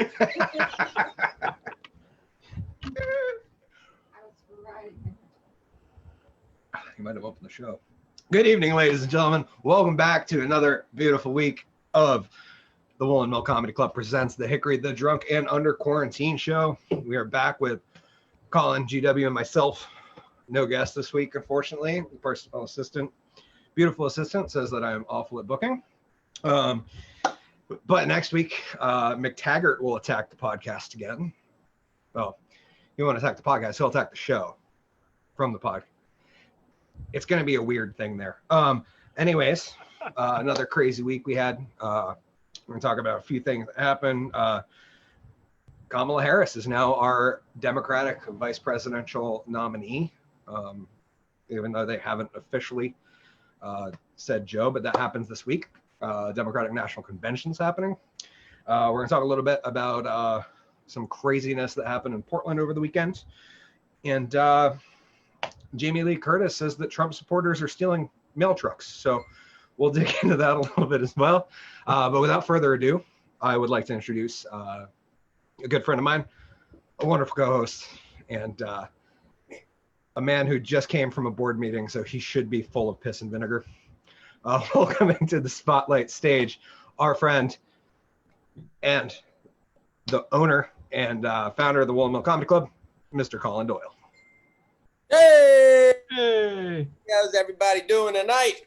You might have opened the show. Good evening, ladies and gentlemen. Welcome back to another beautiful week of the Woolen Comedy Club presents the Hickory, the Drunk and Under Quarantine show. We are back with Collen, GW, and myself. No guest this week, unfortunately. The personal assistant, beautiful assistant, says that I am awful at booking. But next week, McTaggart will attack the podcast again. Well, he won't attack the podcast. He'll attack the show from the podcast. It's going to be a weird thing there. Anyways, another crazy week we had. We're going to talk about a few things that happened. Kamala Harris is now our Democratic vice presidential nominee, even though they haven't officially said Joe, but that happens this week. Democratic National Convention's happening. We're going to talk a little bit about some craziness that happened in Portland over the weekend. And Jamie Lee Curtis says that Trump supporters are stealing mail trucks. So we'll dig into that a little bit as well. But without further ado, I would like to introduce a good friend of mine, a wonderful co-host, and a man who just came from a board meeting, so he should be full of piss and vinegar. Welcoming to the spotlight stage, our friend and the owner and founder of the Woolen Comedy Club, Mr. Collen Doyle. Hey! Hey! How's everybody doing tonight?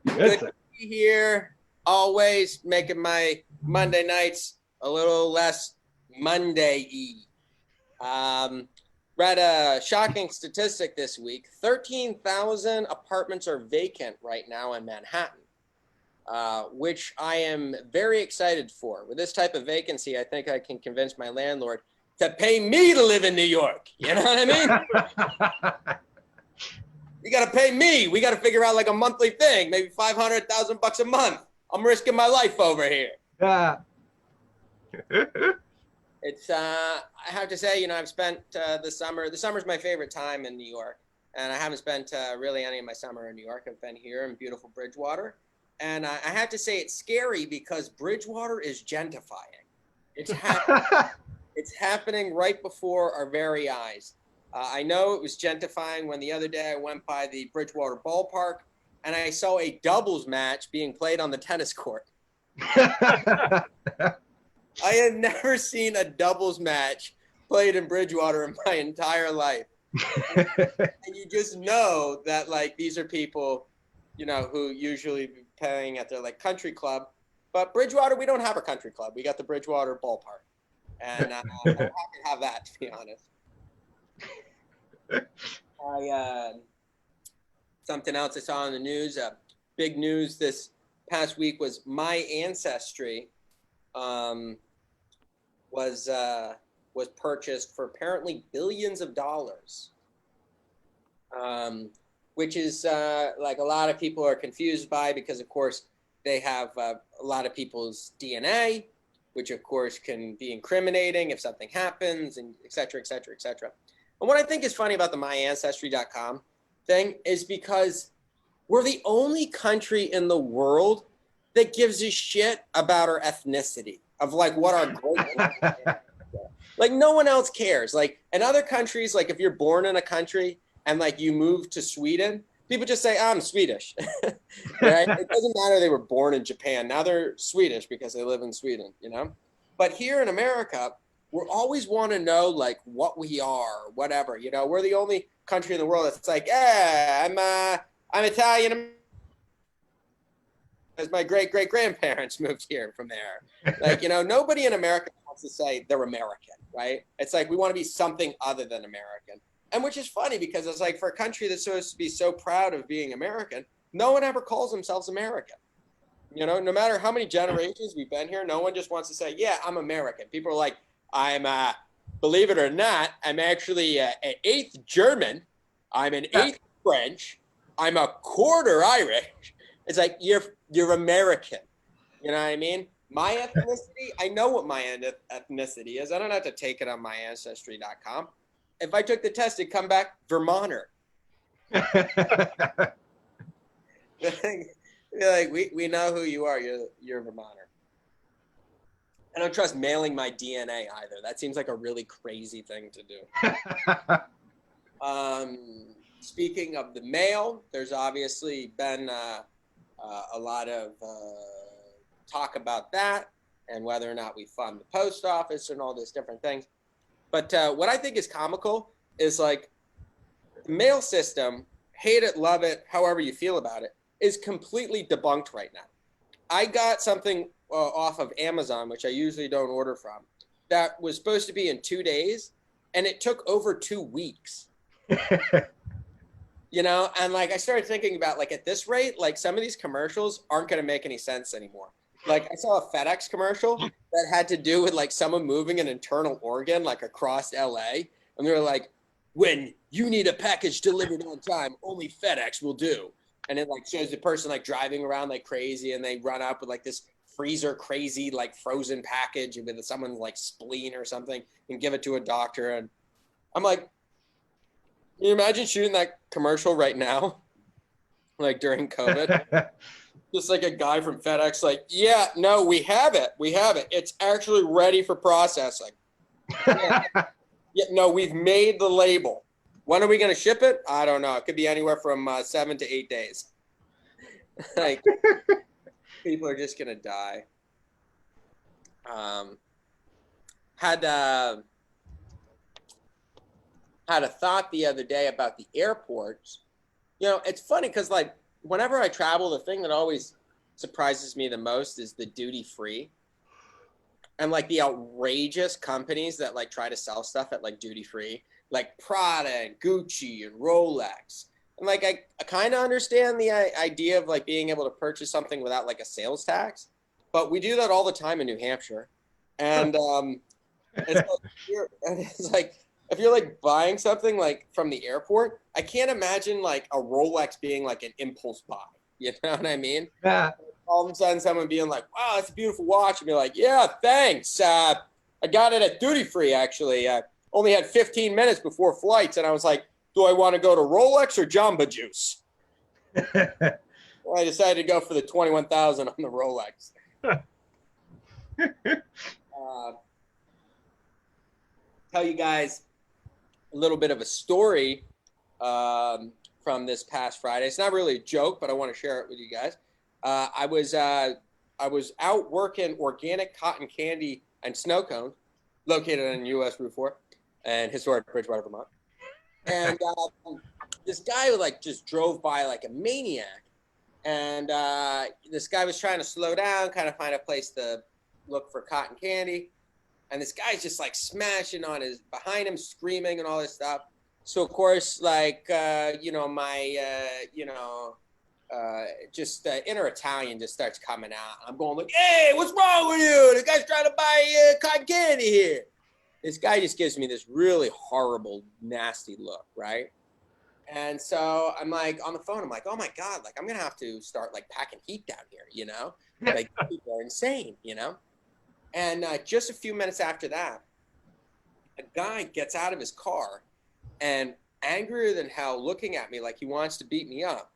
Good to be here. Always making my Monday nights a little less Monday-y. Read a shocking statistic this week. 13,000 apartments are vacant right now in Manhattan, which I am very excited for. With this type of vacancy, I think I can convince my landlord to pay me to live in New York. You know what I mean? You got to pay me. We got to figure out like a monthly thing, maybe $500,000 a month. I'm risking my life over here. Yeah. It's, I have to say, I've spent the summer's my favorite time in New York. And I haven't spent really any of my summer in New York. I've been here in beautiful Bridgewater. And I have to say it's scary because Bridgewater is gentrifying. It's happening. It's happening right before our very eyes. I know it was gentrifying when the other day I went by the Bridgewater ballpark and I saw a doubles match being played on the tennis court. I had never seen a doubles match played in Bridgewater in my entire life. And you just know that like these are people, who usually be playing at their like country club. But Bridgewater, we don't have a country club. We got the Bridgewater ballpark. And I'm happy to have that, to be honest. Something else I saw in the news, big news this past week was my ancestry was purchased for apparently billions of dollars, which is like a lot of people are confused by because, of course, they have a lot of people's DNA, which of course can be incriminating if something happens, and et cetera, et cetera, et cetera. And what I think is funny about the myancestry.com thing is because we're the only country in the world that gives a shit about our ethnicity, of like what our like no one else cares. Like in other countries, like if you're born in a country and like you move to Sweden, people just say, I'm Swedish, right? It doesn't matter they were born in Japan. Now they're Swedish because they live in Sweden, But here in America, we always want to know like what we are, whatever, We're the only country in the world that's like, yeah, I'm Italian. As my great-great-grandparents moved here from there. Like, nobody in America wants to say they're American, right? It's like we want to be something other than American. And which is funny because it's like for a country that's supposed to be so proud of being American, no one ever calls themselves American. No matter how many generations we've been here, no one just wants to say, yeah, I'm American. People are like, I'm, believe it or not, I'm actually an eighth German. I'm an eighth French. I'm a quarter Irish. It's like, you're American. You know what I mean? My ethnicity, I know what my ethnicity is. I don't have to take it on myancestry.com. If I took the test, it'd come back Vermonter. Like, we know who you are. You're a Vermonter. I don't trust mailing my DNA either. That seems like a really crazy thing to do. Speaking of the mail, there's obviously been a lot of talk about that and whether or not we fund the post office and all these different things. But what I think is comical is like the mail system, hate it, love it, however you feel about it, is completely debunked right now. I got something off of Amazon, which I usually don't order from, that was supposed to be in 2 days, and it took over 2 weeks. You know, and like I started thinking about like at this rate, like some of these commercials aren't going to make any sense anymore. Like I saw a FedEx commercial that had to do with like someone moving an internal organ like across LA, and they were like, when you need a package delivered on time, only FedEx will do. And it like shows the person like driving around like crazy, and they run up with like this freezer crazy like frozen package with someone's like spleen or something and give it to a doctor. And I'm like, can you imagine shooting that commercial right now? Like during COVID? Just like a guy from FedEx, like, yeah, no, we have it. We have it. It's actually ready for processing. Yeah, no, we've made the label. When are we going to ship it? I don't know. It could be anywhere from 7 to 8 days. Like, people are just going to die. Had a thought the other day about the airports. You know, it's funny because like whenever I travel, the thing that always surprises me the most is the duty free and like the outrageous companies that like try to sell stuff at like duty free, like Prada and Gucci and Rolex. And like I kind of understand the idea of like being able to purchase something without like a sales tax, but we do that all the time in New Hampshire. And it's like if you're like buying something like from the airport, I can't imagine like a Rolex being like an impulse buy. You know what I mean? Yeah. All of a sudden someone being like, wow, that's a beautiful watch. And be like, yeah, thanks. I got it at duty free, actually. I only had 15 minutes before flights. And I was like, do I want to go to Rolex or Jamba Juice? Well, I decided to go for the 21,000 on the Rolex. Tell you guys a little bit of a story from this past Friday. It's not really a joke, but I want to share it with you guys. I was out working organic cotton candy and snow cone located on US Route 4 and historic Bridgewater, Vermont. And this guy like just drove by like a maniac. And this guy was trying to slow down, kind of find a place to look for cotton candy. And this guy's just like smashing on his behind him, screaming and all this stuff. So of course, like my inner Italian just starts coming out. I'm going like, "Hey, what's wrong with you? The guy's trying to buy cotton candy here." This guy just gives me this really horrible, nasty look, right? And so I'm like on the phone. I'm like, "Oh my god! Like I'm gonna have to start like packing heat down here, you know? Like people are insane, you know?" And just a few minutes after that, a guy gets out of his car and angrier than hell looking at me like he wants to beat me up.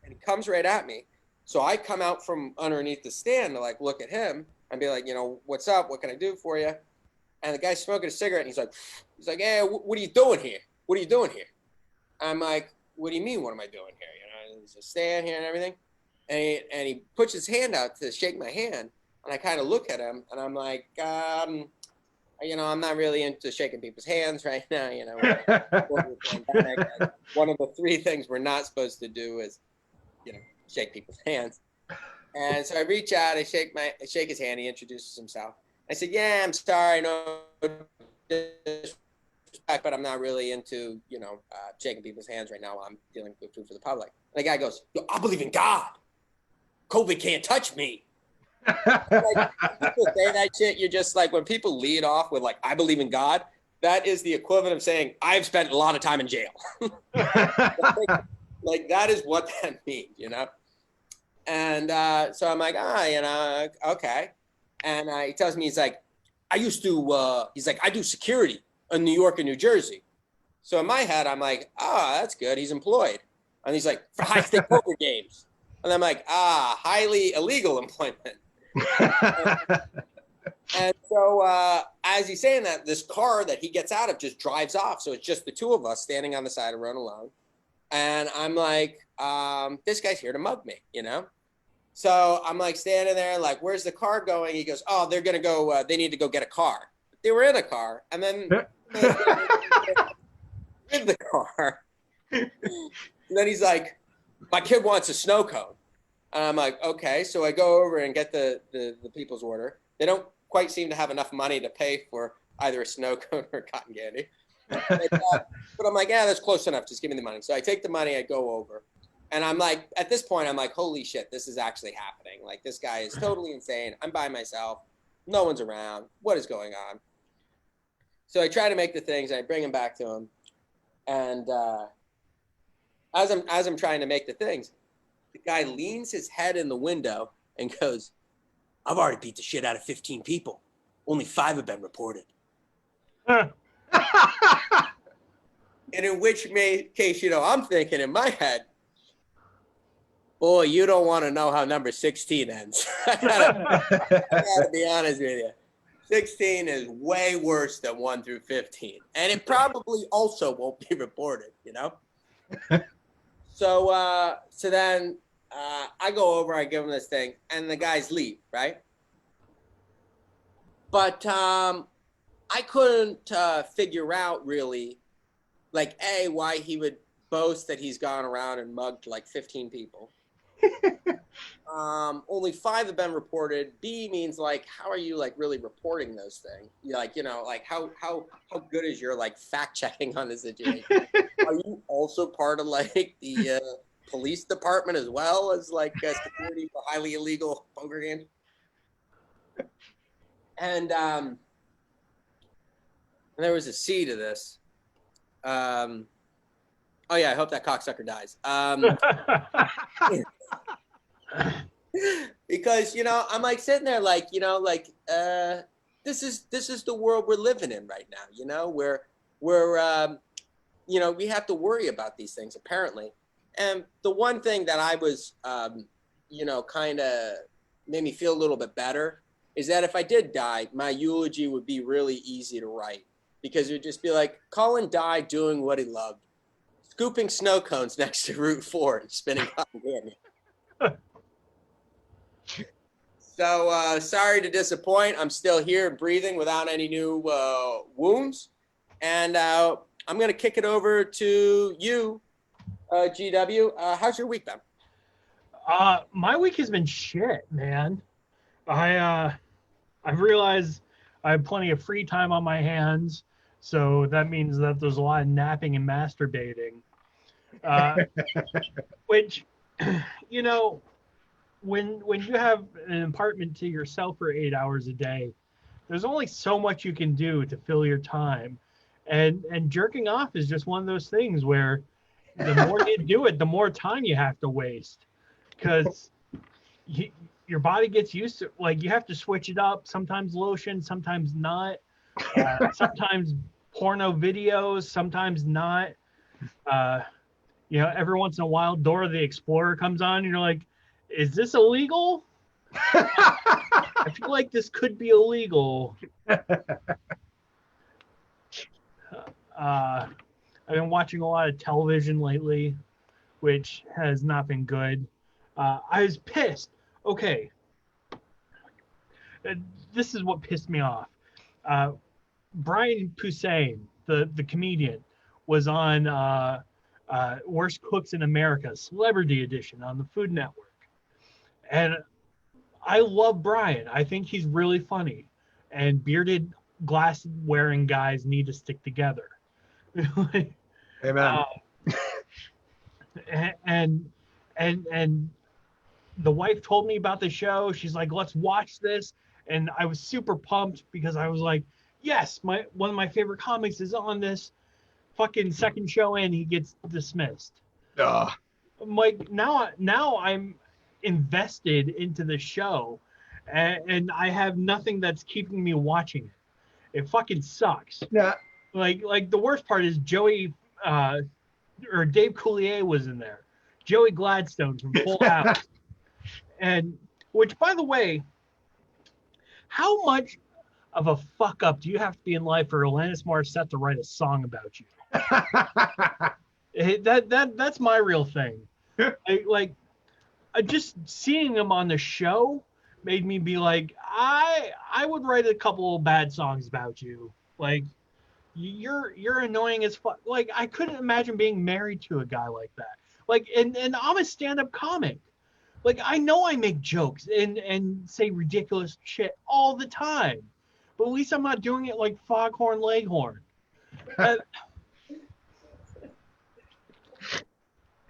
And he comes right at me. So I come out from underneath the stand to like look at him and be like, you know, what's up? What can I do for you? And the guy's smoking a cigarette and he's like, hey, what are you doing here? What are you doing here? I'm like, what do you mean, what am I doing here? You know, there's a stand here and everything. And he puts his hand out to shake my hand. And I kind of look at him and I'm like, you know, I'm not really into shaking people's hands right now. You know, one of the 3 things we're not supposed to do is, you know, shake people's hands. And so I reach out, I shake his hand. He introduces himself. I said, yeah, I'm sorry, no disrespect, but I'm not really into, you know, shaking people's hands right now while I'm dealing with food for the public. And the guy goes, yo, I believe in God. COVID can't touch me. Like, people say that shit, you're just like, when people lead off with like, I believe in God, that is the equivalent of saying, I've spent a lot of time in jail. like that is what that means, you know? And so I'm like, you know, okay. And he tells me, he's like, I do security in New York and New Jersey. So in my head, I'm like, that's good. He's employed. And he's like, for high-stakes poker games. And I'm like, highly illegal employment. And so as he's saying that, this car that he gets out of just drives off. So it's just the two of us standing on the side of the road alone. And I'm like, this guy's here to mug me, you know? So I'm like standing there, like, where's the car going? He goes, oh, they're going to go, they need to go get a car. They were in a car. And then in the car. And then he's like, my kid wants a snow cone. And I'm like, okay. So I go over and get the people's order. They don't quite seem to have enough money to pay for either a snow cone or cotton candy. But I'm like, yeah, that's close enough. Just give me the money. So I take the money, I go over. And I'm like, at this point, I'm like, holy shit, this is actually happening. Like, this guy is totally insane. I'm by myself. No one's around. What is going on? So I try to make the things. I bring him back to him. And as I'm trying to make the things, the guy leans his head in the window and goes, I've already beat the shit out of 15 people. Only 5 have been reported. And in which case, you know, I'm thinking in my head, boy, you don't want to know how number 16 ends. I gotta be honest with you. 16 is way worse than 1 through 15. And it probably also won't be reported, you know? So then I go over, I give him this thing, and the guys leave, right? But I couldn't figure out really, like, A, why he would boast that he's gone around and mugged like 15 people. Only 5 have been reported. B means like, how are you like really reporting those things? You like, you know, like how good is your like fact checking on the situation? Are you also part of like the police department as well as like security for highly illegal poker games? And there was a C to this. Oh yeah, I hope that cocksucker dies. Because, you know, I'm like sitting there like, you know, like this is the world we're living in right now, you know, where we're you know, we have to worry about these things apparently. And the one thing that I was you know, kind of made me feel a little bit better is that if I did die, my eulogy would be really easy to write, because it would just be like, Collen died doing what he loved, scooping snow cones next to Route 4 and spinning cotton candy. So sorry to disappoint. I'm still here and breathing without any new wounds. And I'm going to kick it over to you, GW. How's your week been? My week has been shit, man. I've realized I have plenty of free time on my hands, so that means that there's a lot of napping and masturbating. Which, you know, when you have an apartment to yourself for 8 hours a day, there's only so much you can do to fill your time. And jerking off is just one of those things where the more you do it, the more time you have to waste. Because your body gets used to, like, you have to switch it up. Sometimes lotion, sometimes not. Sometimes porno videos, sometimes not. You know, every once in a while, Dora the Explorer comes on, and you're like, is this illegal? I feel like this could be illegal. I've been watching a lot of television lately, which has not been good. I was pissed. Okay. This is what pissed me off. Brian Posehn, the comedian, was on Worst Cooks in America, Celebrity Edition on the Food Network. And I love Brian. I think he's really funny. And bearded, glass-wearing guys need to stick together. Amen. And the wife told me about the show. She's like, let's watch this. And I was super pumped because I was like, yes, one of my favorite comics is on this fucking second show and he gets dismissed. I'm like, now I'm invested into the show and I have nothing that's keeping me watching it. It fucking sucks. Yeah. Like the worst part is Joey or Dave Coulier was in there. Joey Gladstone from Full House. And which, by the way, how much of a fuck up do you have to be in life for Alanis Morissette to write a song about you? That's my real thing. Just seeing him on the show made me be like, I would write a couple of bad songs about you. Like, you're annoying as fuck. Like, I couldn't imagine being married to a guy like that. Like, and I'm a stand-up comic. Like, I know I make jokes and say ridiculous shit all the time, but at least I'm not doing it like Foghorn Leghorn.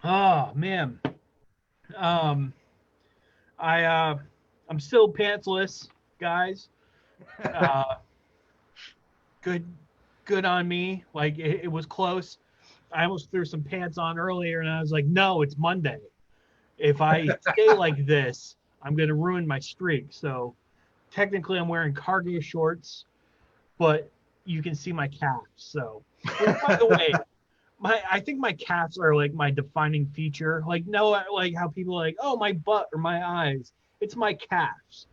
Oh man. I'm still pantsless, guys. Good on me. Like it was close. I almost threw some pants on earlier, and I was like, no, it's Monday. If I stay like this, I'm gonna ruin my streak. So technically, I'm wearing cargo shorts, but you can see my calves. So, by the way, I think my calves are like my defining feature. Like like how people are like, oh, my butt or my eyes. It's my calves.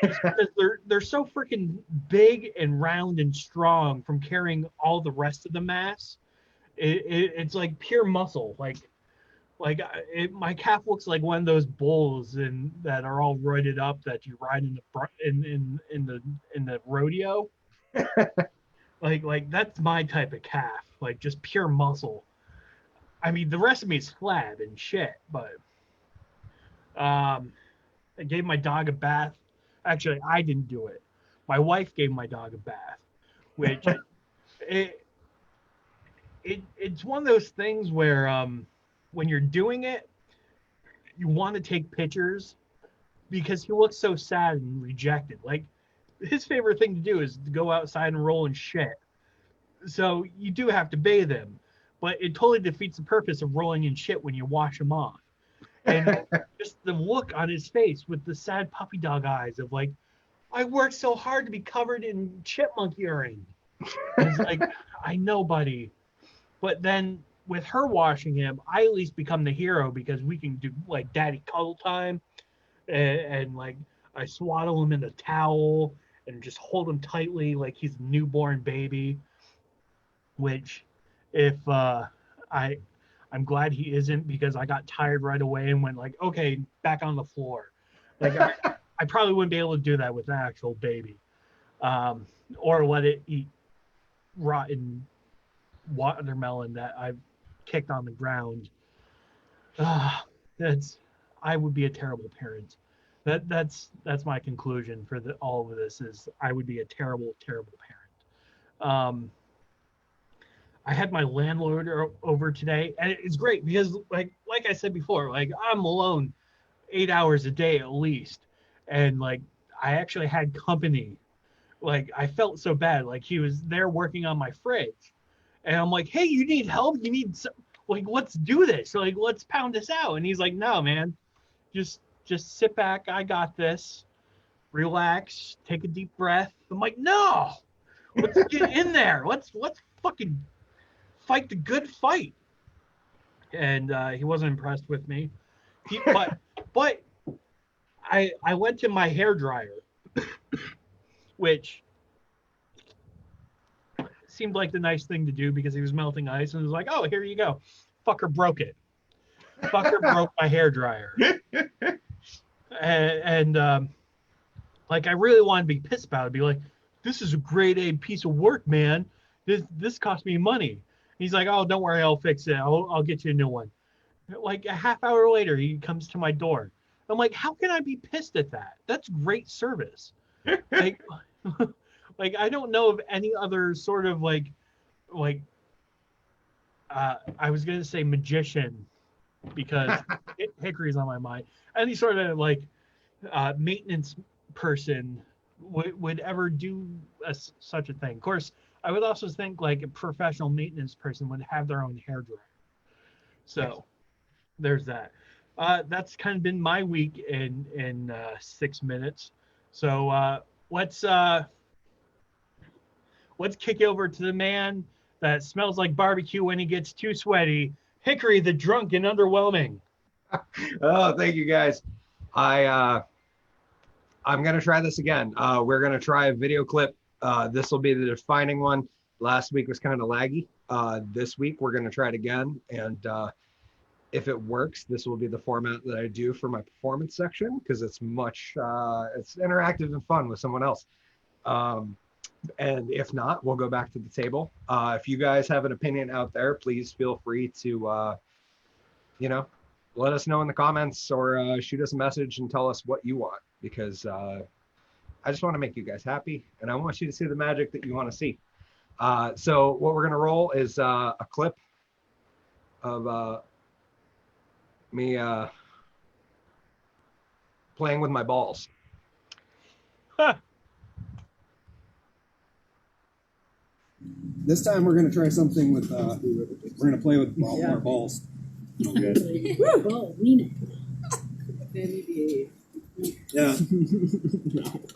Just because they're so freaking big and round and strong from carrying all the rest of the mass. It's like pure muscle. My calf looks like one of those bulls that are all roided up that you ride in the rodeo. like that's my type of calf. Like just pure muscle. I mean, the rest of me is flab and shit, but I gave my dog a bath. Actually, I didn't do it. My wife gave my dog a bath, which it's one of those things where when you're doing it, you want to take pictures because he looks so sad and rejected. Like his favorite thing to do is to go outside and roll in shit. So you do have to bathe him, but it totally defeats the purpose of rolling in shit when you wash him off. And just the look on his face with the sad puppy dog eyes of like, I worked so hard to be covered in chipmunk urine. It's like, I know, buddy. But then with her washing him, I at least become the hero because we can do like daddy cuddle time and like I swaddle him in a towel and just hold him tightly like he's a newborn baby, which if I'm glad he isn't because I got tired right away and went like, okay, back on the floor. Like I probably wouldn't be able to do that with an actual baby, or let it eat rotten watermelon that I've kicked on the ground. I would be a terrible parent. That's my conclusion for all of this is I would be a terrible parent. I had my landlord over today, and it's great because like I said before, like I'm alone 8 hours a day at least, and like I actually had company. Like I felt so bad. Like he was there working on my fridge, and I'm like, hey, you need help? You need like let's do this. Like let's pound this out. And he's like, no, man, just sit back. I got this. Relax. Take a deep breath. I'm like, no, let's get in there. Let's fucking fight the good fight. And he wasn't impressed with me. But I went to my hairdryer, which seemed like the nice thing to do because he was melting ice and was like, oh, here you go. Fucker broke it. Fucker broke my hairdryer. And like I really wanted to be pissed about it. Be like, this is a grade A piece of work, man. This cost me money. He's like, oh, don't worry, I'll fix it. I'll get you a new one. Like a half hour later, he comes to my door. I'm like, how can I be pissed at that? That's great service. Like, like I don't know of any other sort of like I was gonna say magician because Hickory's on my mind. Any sort of like maintenance person would ever do such a thing. Of course, I would also think like a professional maintenance person would have their own hairdryer. So there's that. That's kind of been my week in 6 minutes. So let's kick over to the man that smells like barbecue when he gets too sweaty. Hickory, the drunk and underwhelming. Oh, thank you guys. I'm going to try this again. We're going to try a video clip. This will be the defining one. Last week was kind of laggy. This week, we're going to try it again. And if it works, this will be the format that I do for my performance section because it's much, it's interactive and fun with someone else. And if not, we'll go back to the table. If you guys have an opinion out there, please feel free to, let us know in the comments or shoot us a message and tell us what you want, because I just want to make you guys happy and I want you to see the magic that you want to see. So what we're going to roll is a clip of me playing with my balls. This time we're going to try something with, we're going to play with our balls. Okay. Yeah.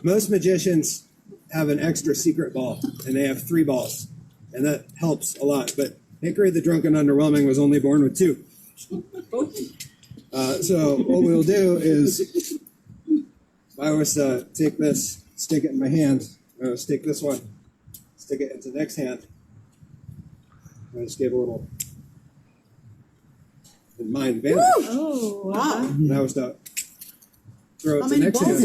Most magicians have an extra secret ball, and they have 3 balls, and that helps a lot. But Hickory the Drunken Underwhelming was only born with 2. So what we'll do is, if I was to take this, stick it in my hand, I would stick this one, stick it into the next hand. I just gave a little mind advantage. Oh, wow. And I was to throw it to the next hand.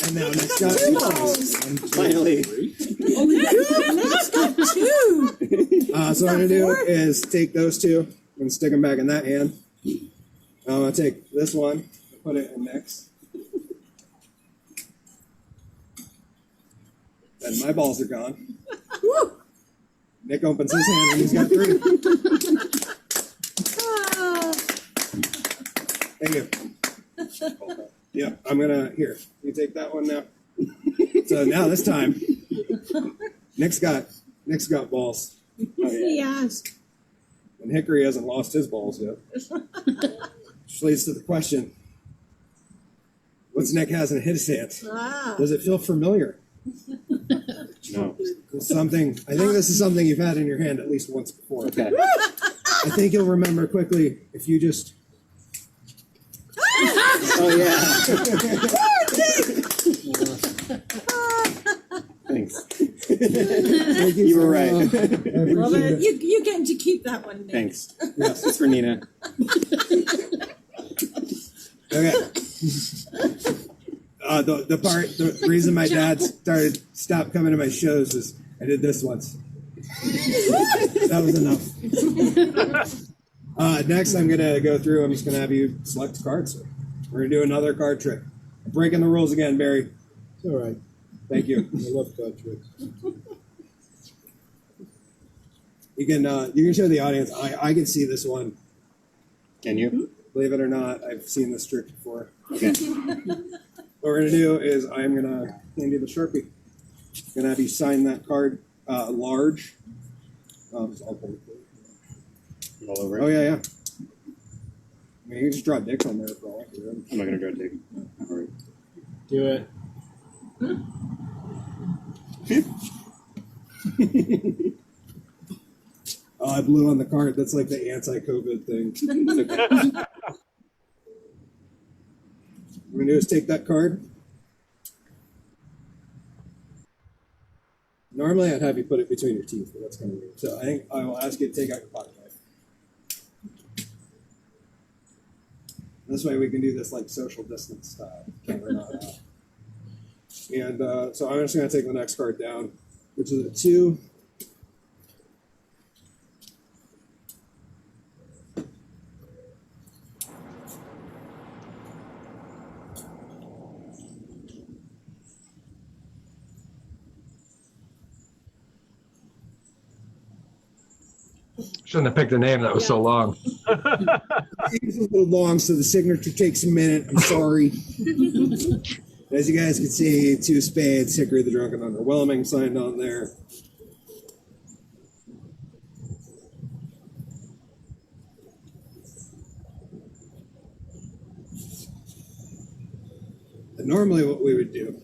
And now next got 2 balls. And finally. Next got 2. So what I'm going to do is take those 2 and stick them back in that hand. I'm going to take this one and put it in next. And my balls are gone. Woo. Nick opens his hand and he's got 3. Thank you. Yeah, I'm gonna here. You take that one now. So now this time, Nick's got balls. Yes. And Hickory hasn't lost his balls yet. Which leads to the question: what's Nick has in his hand? Wow. Does it feel familiar? No. Something. I think this is something you've had in your hand at least once before. Okay. I think you'll remember quickly if you just. Oh yeah. Thanks. You were right. Well, you get to keep that one, Nick. Thanks. Yes, it's for Nina. Okay. The reason my dad stopped coming to my shows is I did this once. That was enough. Next, I'm gonna go through. I'm just gonna have you select cards. We're gonna do another card trick. I'm breaking the rules again, Barry. It's all right. Thank you. I love card tricks. You can show the audience. I can see this one. Can you? Believe it or not, I've seen this trick before. Okay. What we're going to do is I'm going to hand you the Sharpie. I'm going to have you sign that card large. All over it? Oh, yeah. I mean, you can just draw dicks on there for all I care. I'm not going to draw dick. All right. Do it. Oh, I blew on the card. That's like the anti-COVID thing. Okay. What we're going to do is take that card. Normally, I'd have you put it between your teeth, but that's kind of weird. So I think I will ask you to take out your pocket knife. This way we can do this like social distance style. Camera not out. And so I'm just going to take the next card down, which is a 2. Shouldn't have picked a name that was so long. It's a little long, so the signature takes a minute. I'm sorry. As you guys can see, 2 spades, Hickory the Drunken Underwhelming signed on there. And normally what we would do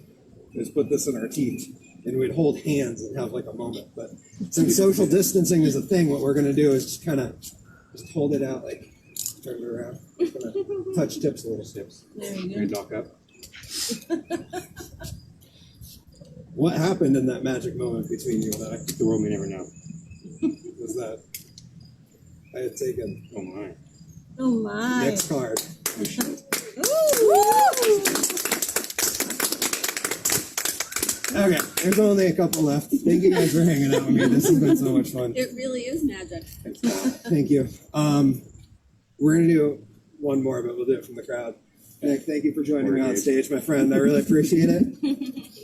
is put this in our teeth, and we'd hold hands and have like a moment. But since social distancing is a thing, what we're going to do is just kind of just hold it out like turn it around. Just gonna touch tips a little. Tips. There you Read knock up. What happened in that magic moment between you and I? The world may never know. Was that I had taken? Oh my. Oh my. Next card. Oh shit. Okay, there's only a couple left. Thank you guys for hanging out with me. This has been so much fun. It really is magic. Thank you. We're gonna do one more, but we'll do it from the crowd. Nick, thank you for joining me on stage, my friend. I really appreciate it.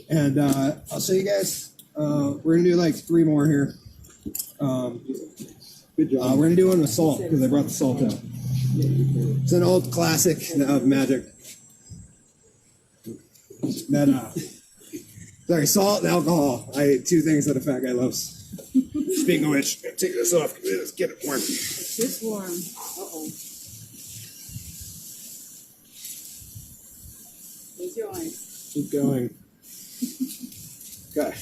And I'll show you guys. We're gonna do like 3 more here. Good job. We're gonna do one with salt because I brought the salt out. It's an old classic of magic. Sorry, salt and alcohol. 2 things that a fat guy loves. Speaking of which, take this off. Let's get it warm. It's warm. Uh-oh. Close your eyes. Keep going. Okay.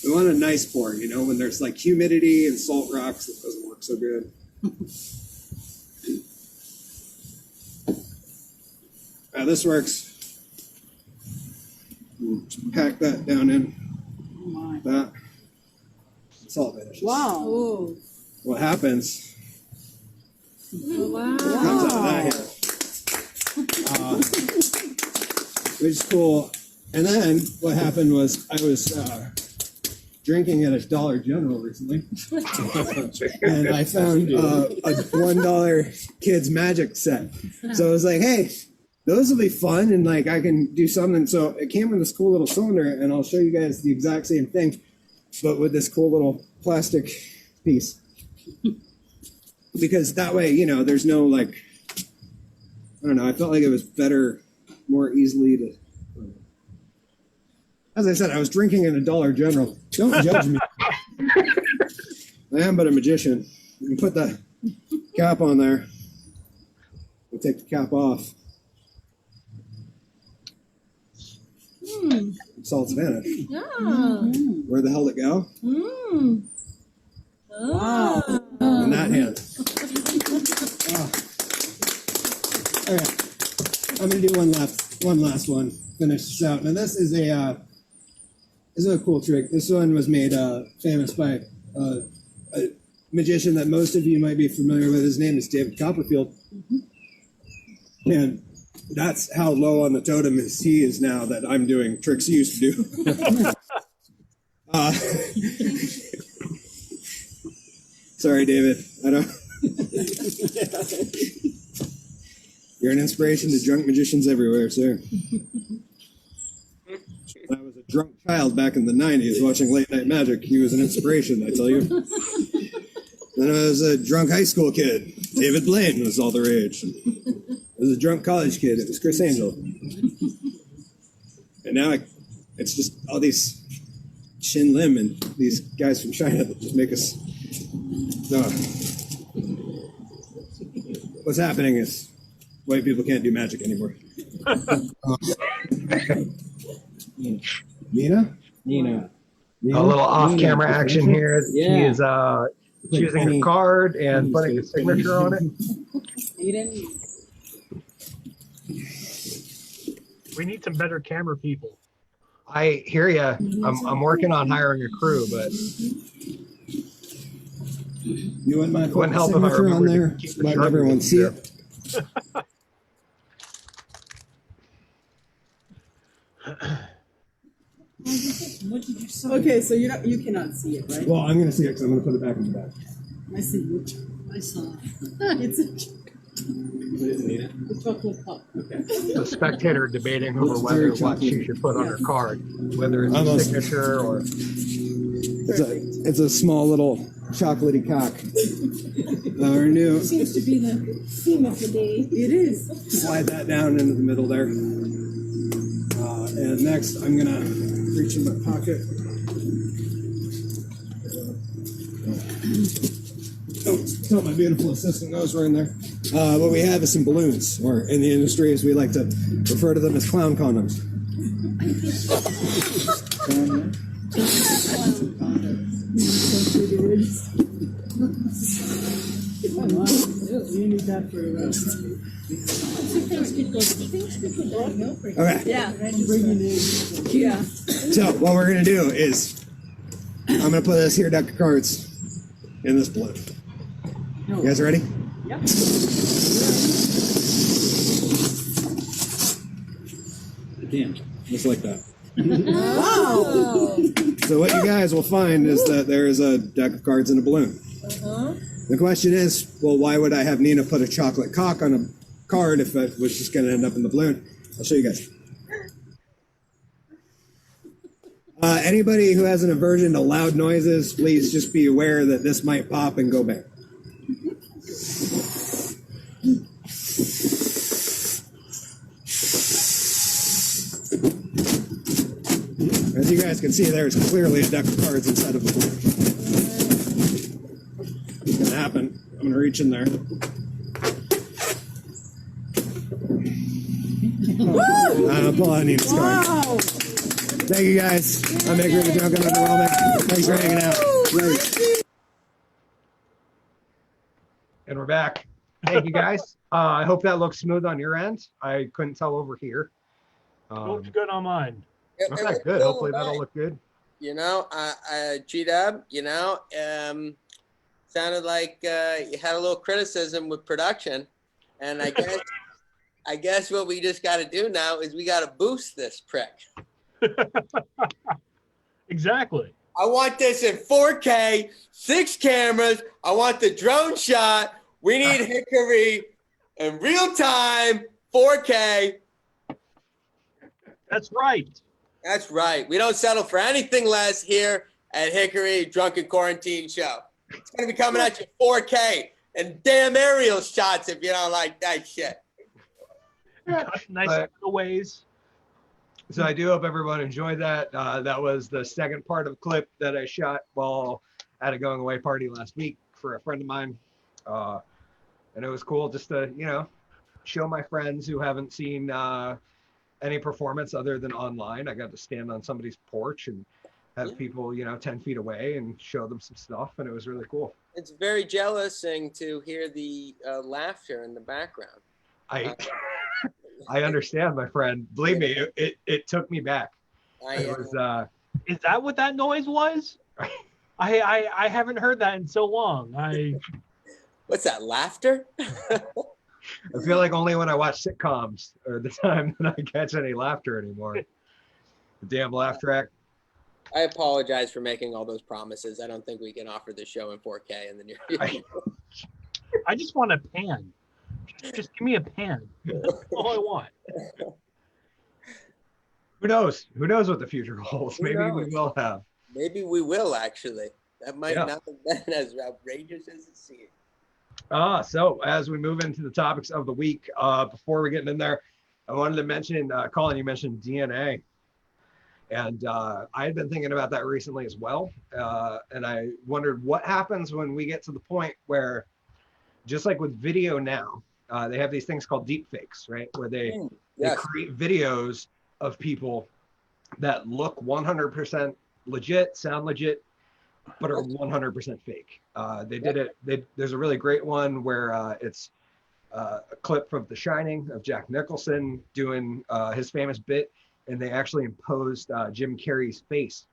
We want a nice pour, you know, when there's like humidity and salt rocks, it doesn't work so good. This works. Just pack that down in. Oh my. That. Salt vanishes. Wow. Oh. What happens Wow. comes out of that here. Which is cool. And then what happened was I was drinking at a Dollar General recently, and I found a $1 kids magic set. So I was like, hey, those will be fun, and like I can do something. So it came in this cool little cylinder, and I'll show you guys the exact same thing, but with this cool little plastic piece. Because that way, you know, there's no like, I don't know, I felt like it was better, more easily to. As I said, I was drinking in a Dollar General. Don't judge me. I am but a magician. You can put the cap on there. We'll take the cap off. Salt's vanished. Yeah. Where the hell did it go? Wow. In that hand. Okay. I'm gonna do one last one. Finish this out. Now this is a cool trick. This one was made famous by a magician that most of you might be familiar with. His name is David Copperfield. And that's how low on the totem he is now that I'm doing tricks he used to do. Sorry, David. I don't. You're an inspiration to drunk magicians everywhere, sir. When I was a drunk child back in the 90s watching Late Night Magic, he was an inspiration, I tell you. Then I was a drunk high school kid. David Blaine was all the rage. I was a drunk college kid. It was Chris Angel. And now it's just all these Shin Lim and these guys from China that just make us... What's happening is white people can't do magic anymore. Nina? A little off-camera action here. Yeah. He is choosing a card and putting a signature on it. You didn't. We need some better camera people. I hear you. I'm working on hiring a crew, but You wouldn't mind wouldn't putting a help if I signature on remembered there? to keep the Letting sharpie everyone see there. it. What did you say? Okay, so you cannot see it, right? Well, I'm going to see it because I'm going to put it back in the bag. I see you. I saw. It's a Nina? chocolate cup. The spectator debating over Looks whether very what she should put on her card, whether it's a Almost. signature or. It's a small little chocolatey cock. Our new. Seems to be the theme of the day. It is. Slide that down into the middle there. And next, I'm going to reach in my pocket. Oh, tell my beautiful assistant knows we're in there. What we have is some balloons, or in the industry, as we like to refer to them as clown condoms. Oh, wow. You need that for a rest. Okay. Yeah. Bringing in. Yeah. So what we're gonna do is I'm gonna put this here deck of cards in this balloon. You guys ready? Yep. Damn, just like that. Wow. So what you guys will find is that there is a deck of cards in a balloon. The question is, well, why would I have Nina put a chocolate cock on a card if it was just going to end up in the balloon? I'll show you guys. Anybody who has an aversion to loud noises, please just be aware that this might pop and go bang. As you guys can see, there's clearly a deck of cards inside of the balloon. It's going to happen. I'm going to reach in there. I'll pull out Nina's card. Wow. Thank you guys. I'm Hickory the Drunken Underwhelming. Thanks for hanging out. Great. And we're back. Thank you guys. I hope that looks smooth on your end. I couldn't tell over here. Looks good on mine. Okay, good. Hopefully that'll look good. You know, G-Dub, sounded like you had a little criticism with production, and I guess what we just got to do now is we got to boost this prick. Exactly. I want this in 4K, 6 cameras. I want the drone shot. We need Hickory in real time, 4K. That's right. That's right. We don't settle for anything less here at Hickory Drunken Quarantine Show. It's going to be coming at you 4K and damn aerial shots if you don't like that shit. Nice ways. So I do hope everyone enjoyed that. That was the second part of a clip that I shot while at a going away party last week for a friend of mine. And it was cool just to, show my friends who haven't seen any performance other than online. I got to stand on somebody's porch and have people, 10 feet away and show them some stuff. And it was really cool. It's very jealousing to hear the laughter in the background. I understand, my friend. Believe me, it took me back. It was, Is that what that noise was? I haven't heard that in so long. What's that, laughter? I feel like only when I watch sitcoms are the time that I catch any laughter anymore. The damn laugh track. I apologize for making all those promises. I don't think we can offer the show in 4K in the near future. I just want a pan. Just give me a pan. That's all I want. Who knows? Who knows what the future holds? Maybe we will have. Maybe we will, actually. That might not have been as outrageous as it seemed. So as we move into the topics of the week, before we get in there, I wanted to mention, Colin, you mentioned DNA. And I had been thinking about that recently as well. And I wondered what happens when we get to the point where, just like with video now, they have these things called deep fakes, right? Where they create videos of people that look 100% legit, sound legit, but are 100% fake. They did it. There's a really great one where it's a clip from The Shining of Jack Nicholson doing his famous bit, and they actually imposed Jim Carrey's face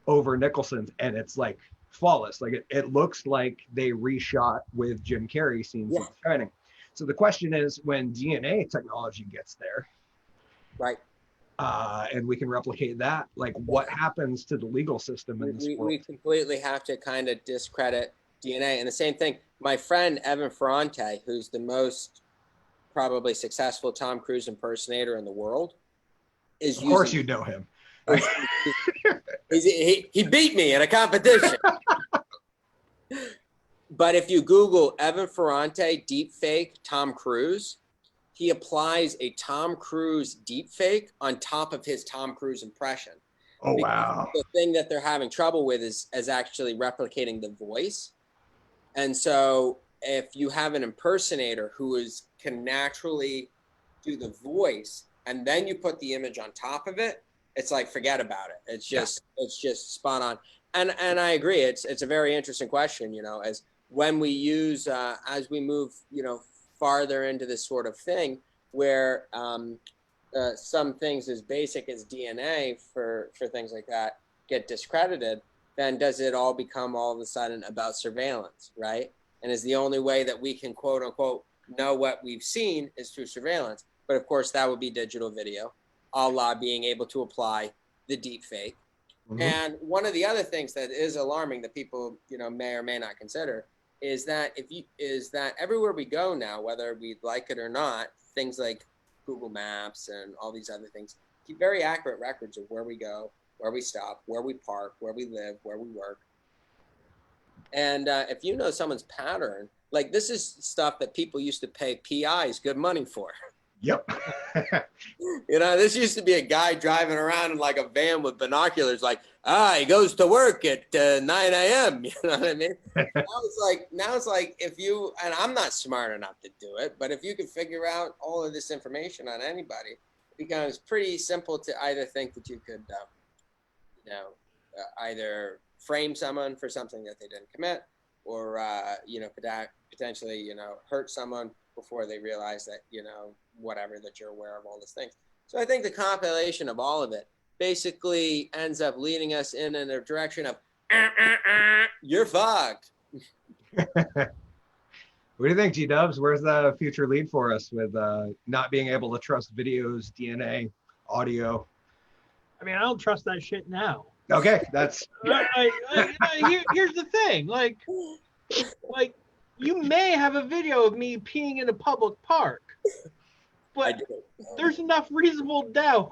over Nicholson's, and it's like flawless. Like it looks like they reshot with Jim Carrey scenes of The Shining. So the question is, when DNA technology gets there, right, and we can replicate that, like what happens to the legal system in this world? We completely have to kind of discredit DNA. And the same thing, my friend Evan Ferrante, who's the most probably successful Tom Cruise impersonator in the world, is of course you know him. He beat me in a competition. But if you Google Evan Ferrante deepfake Tom Cruise, he applies a Tom Cruise deepfake on top of his Tom Cruise impression. Oh, wow. The thing that they're having trouble with is actually replicating the voice. And so if you have an impersonator who can naturally do the voice, and then you put the image on top of it, it's like, forget about it. It's just spot on. And I agree. It's a very interesting question, as when we use, as we move, farther into this sort of thing where some things as basic as DNA for things like that get discredited, then does it all become all of a sudden about surveillance, right? And is the only way that we can quote unquote know what we've seen is through surveillance. But of course that would be digital video, a la being able to apply the deep fake. Mm-hmm. And one of the other things that is alarming that people, may or may not consider is that everywhere we go now, whether we like it or not, things like Google Maps and all these other things keep very accurate records of where we go, where we stop, where we park, where we live, where we work. And if you know someone's pattern, like this is stuff that people used to pay PIs good money for. Yep. This used to be a guy driving around in like a van with binoculars, like, he goes to work at 9 a.m. You know what I mean? Now it's like if you, and I'm not smart enough to do it, but if you could figure out all of this information on anybody, it becomes pretty simple to either think that you could, either frame someone for something that they didn't commit, or potentially hurt someone before they realize that whatever, that you're aware of all these things. So I think the compilation of all of it basically ends up leading us in a direction of you're fucked. What do you think, G-Dubs? Where's the future lead for us with not being able to trust videos, DNA, audio? I mean, I don't trust that shit now. Okay, that's here's the thing, like you may have a video of me peeing in a public park, but there's enough reasonable doubt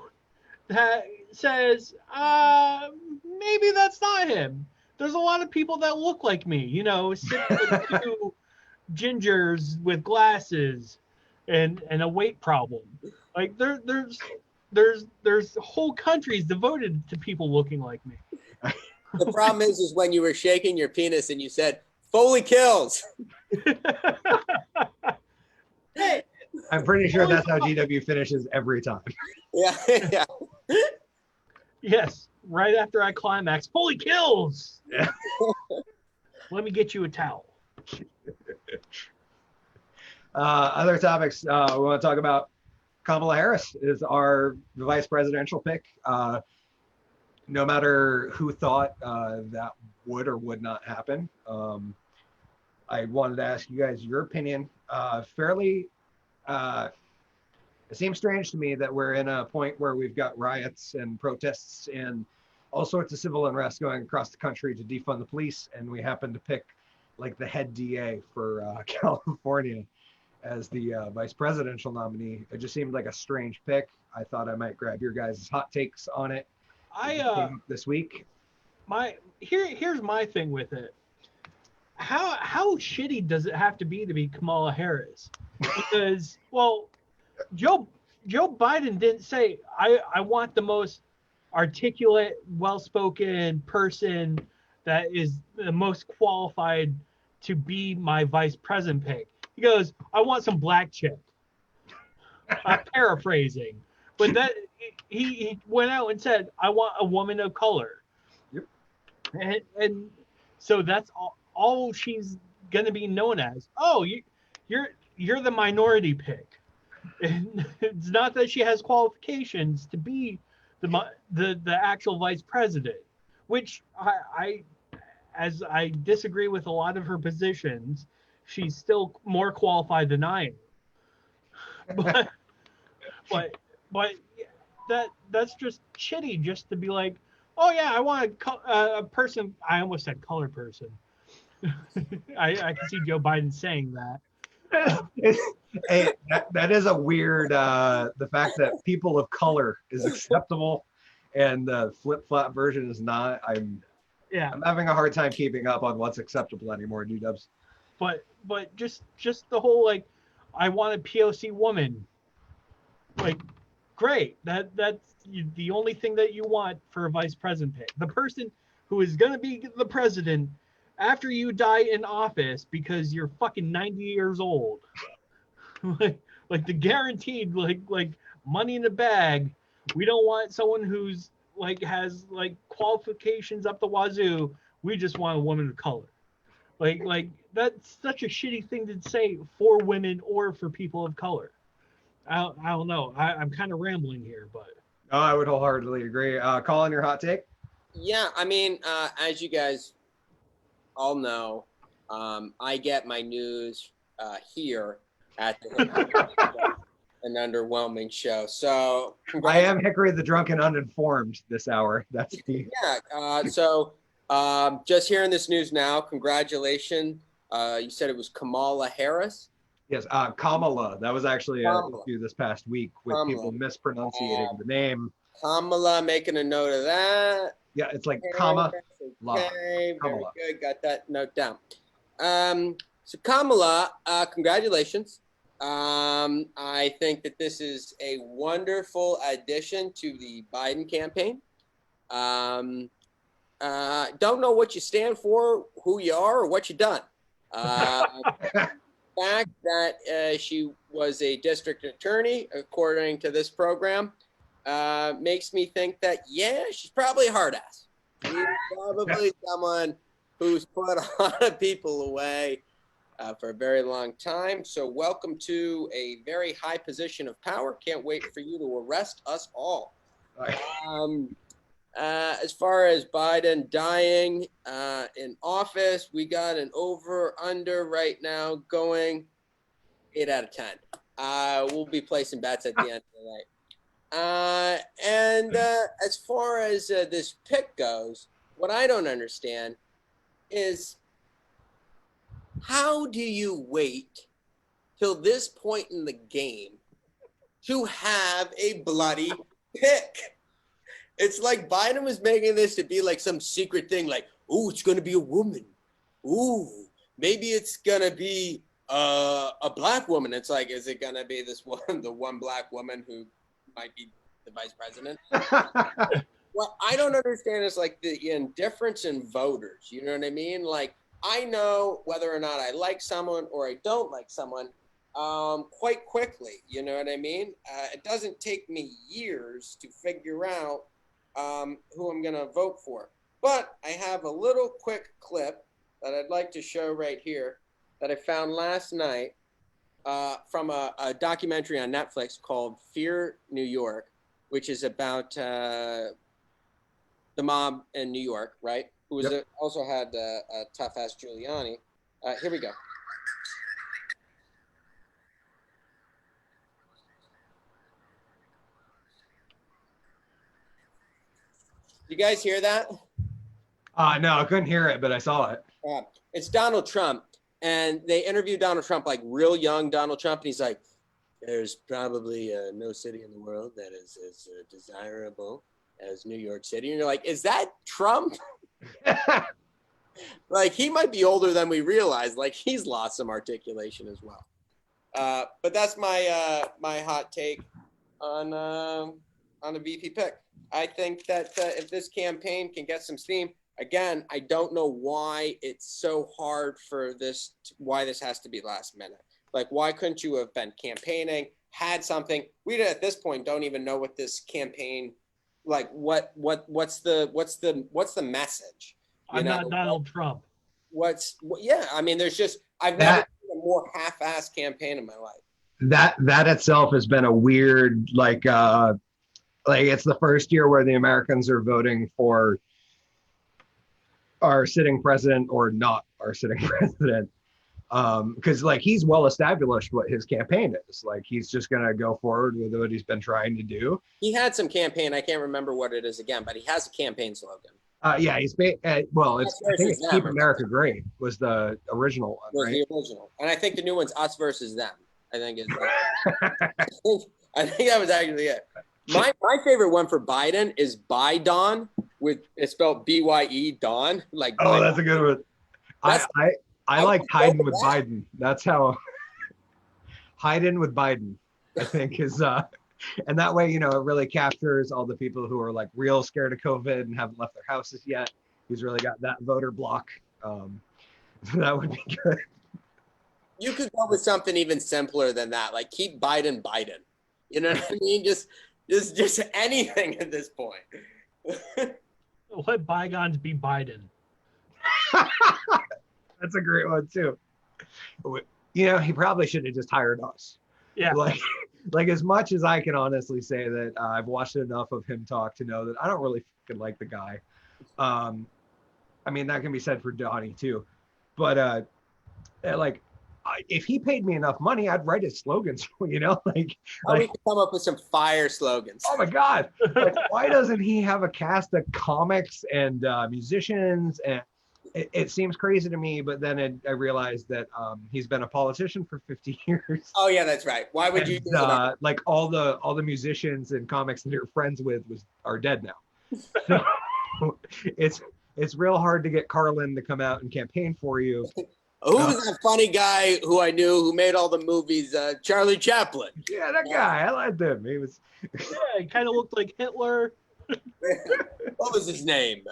that says maybe that's not him. There's a lot of people that look like me, sitting with two gingers with glasses and a weight problem. Like there's whole countries devoted to people looking like me. The problem is when you were shaking your penis and you said, Foley kills. Hey, I'm pretty sure that's how GW finishes every time. Yeah. Yes, right after I climax, Foley kills. Yeah. Let me get you a towel. Other topics we want to talk about. Kamala Harris is our vice presidential pick. No matter who thought that would or would not happen. I wanted to ask you guys your opinion. It seems strange to me that we're in a point where we've got riots and protests and all sorts of civil unrest going across the country to defund the police, and we happen to pick like the head DA for California as the vice presidential nominee. It just seemed like a strange pick. I thought I might grab your guys' hot takes on it. This week. Here's my thing with it. How shitty does it have to be Kamala Harris? Because Joe Biden didn't say I want the most articulate, well-spoken person that is the most qualified to be my vice president pick. He goes, I want some black chick. I'm paraphrasing, but that he went out and said, I want a woman of color. Yep. And so that's all she's gonna be known as. Oh, you're the minority pick. And it's not that she has qualifications to be the actual vice president, which I disagree with a lot of her positions. She's still more qualified than I am. But that's just shitty, just to be like, oh yeah, I want a person. I almost said color person. I can see Joe Biden saying that. Hey, that is a weird. The fact that people of color is acceptable, and the flip-flop version is not. I'm having a hard time keeping up on what's acceptable anymore, G-Dubs. But just the whole like, I want a POC woman. Like, great. That's the only thing that you want for a vice president pick. The person who is gonna be the president after you die in office because you're fucking 90 years old. like the guaranteed like money in the bag. We don't want someone who's like has like qualifications up the wazoo. We just want a woman of color. Like that's such a shitty thing to say for women or for people of color. I don't know. I'm kind of rambling here, but Oh, I would wholeheartedly agree. Colin, your hot take? Yeah, I mean, as you guys all know, I get my news here at an underwhelming show. So I am Hickory the drunk and uninformed this hour. That's the just hearing this news now. Congratulations. You said it was Kamala Harris. yes, Kamala. That was actually an Kamala. issue this past week with Kamala. people mispronunciating the name. Kamala, making a note of that. Yeah, it's like comma. Okay, very Kamala. good. Got that note down. So Kamala, congratulations. I think that this is a wonderful addition to the Biden campaign. Don't know what you stand for, who you are, or what you done. Fact that she was a district attorney, according to this program, makes me think that, yeah, she's probably a hard ass. She's probably someone who's put a lot of people away for a very long time. So welcome to a very high position of power. Can't wait for you to arrest us all. As far as Biden dying in office, we got an over/under right now going 8 out of 10. We'll be placing bets at the end of the night. And as far as this pick goes, what I don't understand is how do you wait till this point in the game to have a bloody pick? It's like Biden was making this to be like some secret thing, like, oh, it's going to be a woman. Ooh, maybe it's going to be a black woman. It's like, is it going to be this one, the one black woman who might be the vice president? What I don't understand is like the indifference in voters. You know what I mean? Like, I know whether or not I like someone or I don't like someone quite quickly. You know what I mean? It doesn't take me years to figure out who I'm going to vote for. But I have a little quick clip that I'd like to show right here that I found last night from a documentary on Netflix called Fear New York, which is about the mob in New York, right? Who was also had a tough-ass Giuliani. Here we go. You guys hear that? No, I couldn't hear it, but I saw it. It's Donald Trump, and they interviewed Donald Trump, like real young Donald Trump, and he's like, there's probably no city in the world that is as desirable as New York City. And you're like, is that Trump? Like, he might be older than we realize. Like, he's lost some articulation as well. But that's my my hot take on a VP pick. I think that if this campaign can get some steam, again, I don't know why it's so hard for this, why this has to be last minute. Like, why couldn't you have been campaigning, had something? We at this point don't even know what this campaign, like, what's the message? I'm not Donald Trump. I mean, there's just, I've never seen a more half-assed campaign in my life. That itself has been a weird, like it's the first year where the Americans are voting for our sitting president or not our sitting president. Because like he's well established what his campaign is. Like he's just gonna go forward with what he's been trying to do. He had some campaign. I can't remember what it is again, but he has a campaign slogan. Yeah, he's I think it's Keep America Great was the original one, right? The original, and I think the new one's Us versus Them. I think it's. I think that was actually it. My favorite one for Biden is Biden it's spelled BYE Dawn. Like that's a good one. I like hiding with Biden. That's how hiding with Biden, I think is and that way, it really captures all the people who are like real scared of COVID and haven't left their houses yet. He's really got that voter block. That would be good. You could go with something even simpler than that, like keep Biden. You know what I mean? Just anything at this point. Let bygones be Biden. That's a great one too. You know, he probably should have just hired us. Yeah. Like as much as I can honestly say that I've watched enough of him talk to know that I don't really fucking like the guy. I mean, that can be said for Donnie too. But like, if he paid me enough money, I'd write his slogans. You know, We could come up with some fire slogans. oh my God, like, why doesn't he have a cast of comics and musicians? And it seems crazy to me, but then I realized that he's been a politician for 50 years. Oh yeah, that's right. Why would you use it? Like all the musicians and comics that you're friends with are dead now. So it's real hard to get Collen to come out and campaign for you. Who was that funny guy who I knew who made all the movies? Charlie Chaplin. Yeah, that guy. I liked him. He was. Yeah, he kind of looked like Hitler. What was his name?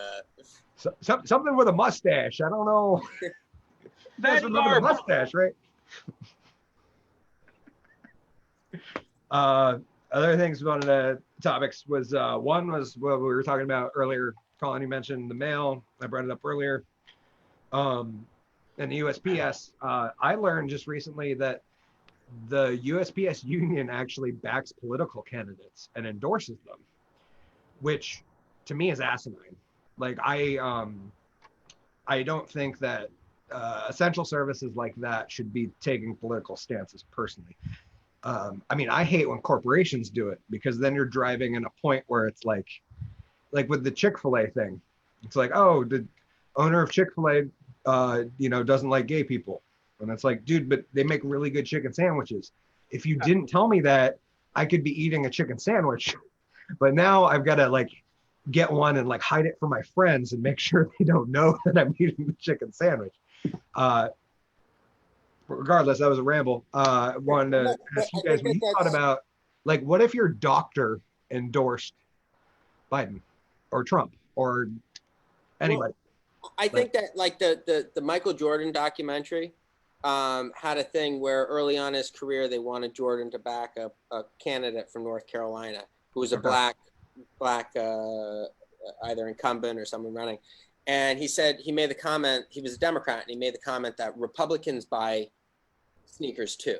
Something with a mustache. I don't know. You guys remember the mustache, right? Other things on the topics was one was what we were talking about earlier. Collen, you mentioned the mail. I brought it up earlier. And the USPS. I learned just recently that the USPS union actually backs political candidates and endorses them, which to me is asinine. Like I don't think that essential services like that should be taking political stances personally. I mean, I hate when corporations do it because then you're driving in a point where it's like with the Chick-fil-A thing. It's like, oh, the owner of Chick-fil-A, doesn't like gay people. And it's like, dude, but they make really good chicken sandwiches. If you didn't tell me that, I could be eating a chicken sandwich. But now I've got to like get one and like hide it from my friends and make sure they don't know that I'm eating the chicken sandwich. Regardless, that was a ramble. I wanted to ask you guys, when you thought about, like, what if your doctor endorsed Biden or Trump or anybody? Well, I think that like the Michael Jordan documentary had a thing where early on in his career, they wanted Jordan to back up a candidate from North Carolina who was a black either incumbent or someone running. And he said, he made the comment, he was a Democrat, and he made the comment that Republicans buy sneakers too.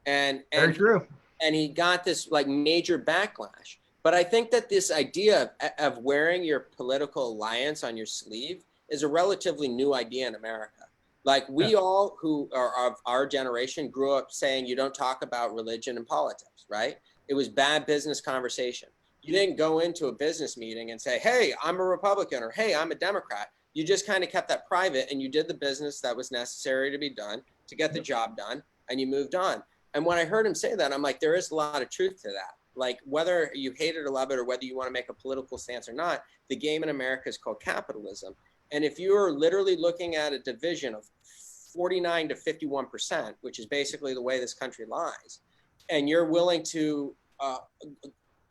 And Very true. And he got this like major backlash. But I think that this idea of wearing your political alliance on your sleeve is a relatively new idea in America. Like we all who are of our generation grew up saying you don't talk about religion and politics, right? It was bad business conversation. You didn't go into a business meeting and say, hey, I'm a Republican or hey, I'm a Democrat. You just kind of kept that private and you did the business that was necessary to be done to get the job done and you moved on. And when I heard him say that, I'm like, there is a lot of truth to that. Like whether you hate it or love it or whether you want to make a political stance or not, the game in America is called capitalism. And if you're literally looking at a division of 49 to 51%, which is basically the way this country lies, and you're willing to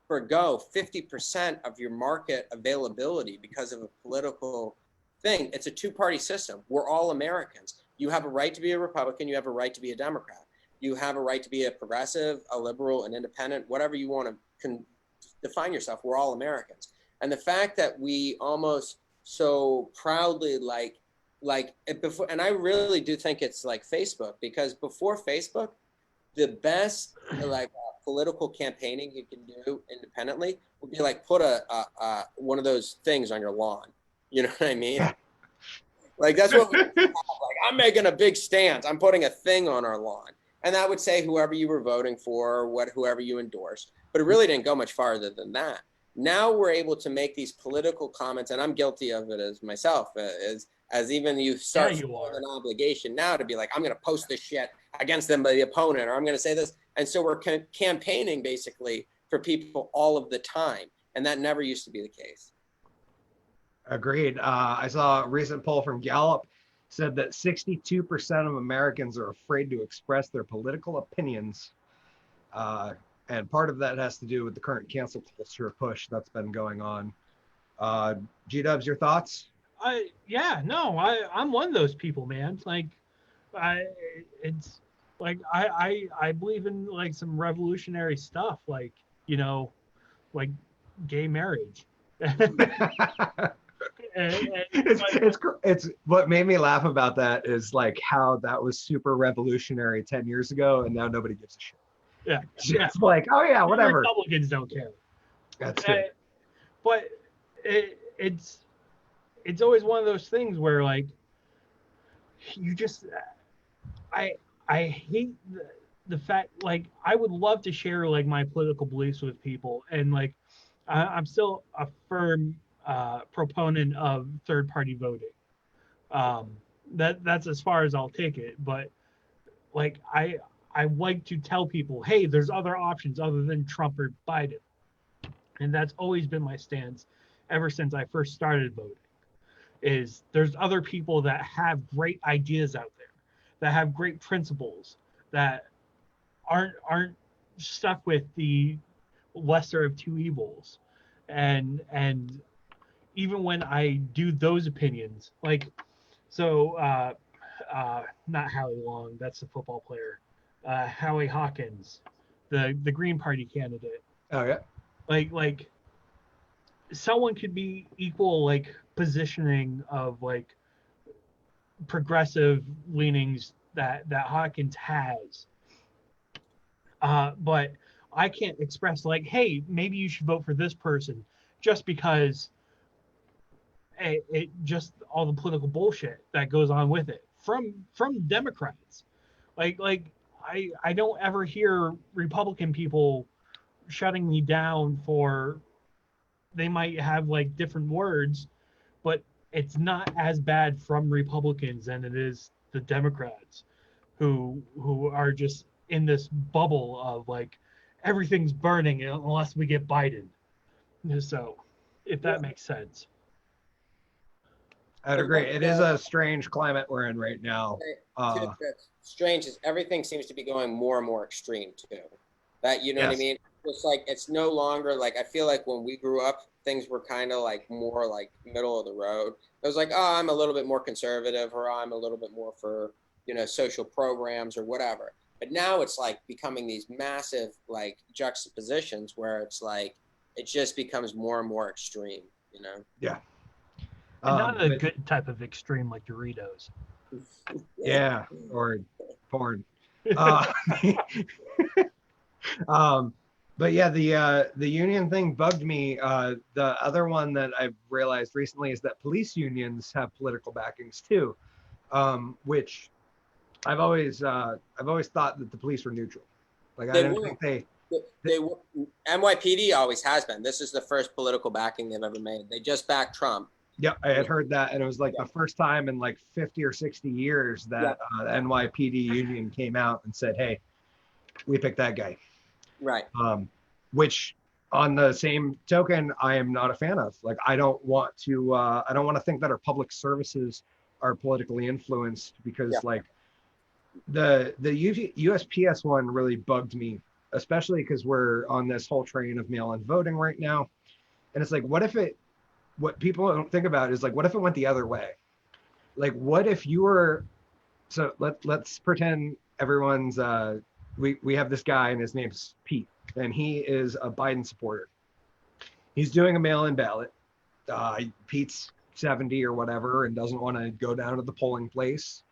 forgo 50% of your market availability because of a political thing, it's a two-party system. We're all Americans. You have a right to be a Republican. You have a right to be a Democrat. You have a right to be a progressive, a liberal, an independent, whatever you want to define yourself. We're all Americans. And the fact that we almost so proudly like it before, and I really do think it's like Facebook, because before Facebook, the best like political campaigning you can do independently would be like put a one of those things on your lawn. You know what I mean? Like that's what we have. Like I'm making a big stance. I'm putting a thing on our lawn. And that would say whoever you were voting for, or whoever you endorsed. But it really didn't go much farther than that. Now we're able to make these political comments, and I'm guilty of it as myself, as even you start with an obligation now to be like, I'm going to post this shit against them by the opponent, or I'm going to say this. And so we're campaigning basically for people all of the time. And that never used to be the case. Agreed. I saw a recent poll from Gallup said that 62% of Americans are afraid to express their political opinions. And part of that has to do with the current cancel culture push that's been going on. G-Dubs, your thoughts? I'm one of those people, man. Like, I believe in like some revolutionary stuff, like, like gay marriage. It's what made me laugh about that is like how that was super revolutionary 10 years ago, and now nobody gives a shit. Yeah, It's just like, oh yeah, whatever. Republicans don't care. That's good. But it's always one of those things where like you just I hate the fact, like, I would love to share like my political beliefs with people, and like I'm still a firm proponent of third party voting. That's as far as I'll take it. But like I like to tell people, hey, there's other options other than Trump or Biden, and that's always been my stance ever since I first started voting. Is there's other people that have great ideas out there, that have great principles, that aren't stuck with the lesser of two evils, and even when I do those opinions, like, so not Howie Long, that's the football player, Howie Hawkins, the Green Party candidate. Oh yeah. Like someone could be equal like positioning of like progressive leanings that Hawkins has, but I can't express like, hey, maybe you should vote for this person just because it just all the political bullshit that goes on with it from Democrats. Like I don't ever hear Republican people shutting me down for, they might have like different words, but it's not as bad from Republicans than it is the Democrats who are just in this bubble of like everything's burning unless we get Biden. So if that makes sense. I'd agree. It is a strange climate we're in right now. That's strange is everything seems to be going more and more extreme too. That, you know what I Yes. mean? It's like it's no longer like, I feel like when we grew up, things were kind of like more like middle of the road. It was like, oh, I'm a little bit more conservative, or I'm a little bit more for, you know, social programs or whatever. But now it's like becoming these massive like juxtapositions where it's like it just becomes more and more extreme, you know? Yeah. And not a But- good type of extreme like Doritos. yeah, or porn. But yeah, the union thing bugged me. The other one that I've realized recently is that police unions have political backings too, which I've always thought that the police were neutral. Like I They didn't were. think They NYPD always has been. This is the first political backing they've ever made. They just backed Trump. Yeah, I had heard that, and it was like the first time in like 50 or 60 years that the NYPD union came out and said, "Hey, we picked that guy." Right. Which, on the same token, I am not a fan of. Like, I don't want to think that our public services are politically influenced, because like the USPS one really bugged me, especially because we're on this whole train of mail-in voting right now, and it's like, what people don't think about is like, what if it went the other way? Like, what if you were, so let's pretend everyone's, we have this guy and his name's Pete, and he is a Biden supporter. He's doing a mail-in ballot. Pete's 70 or whatever and doesn't want to go down to the polling place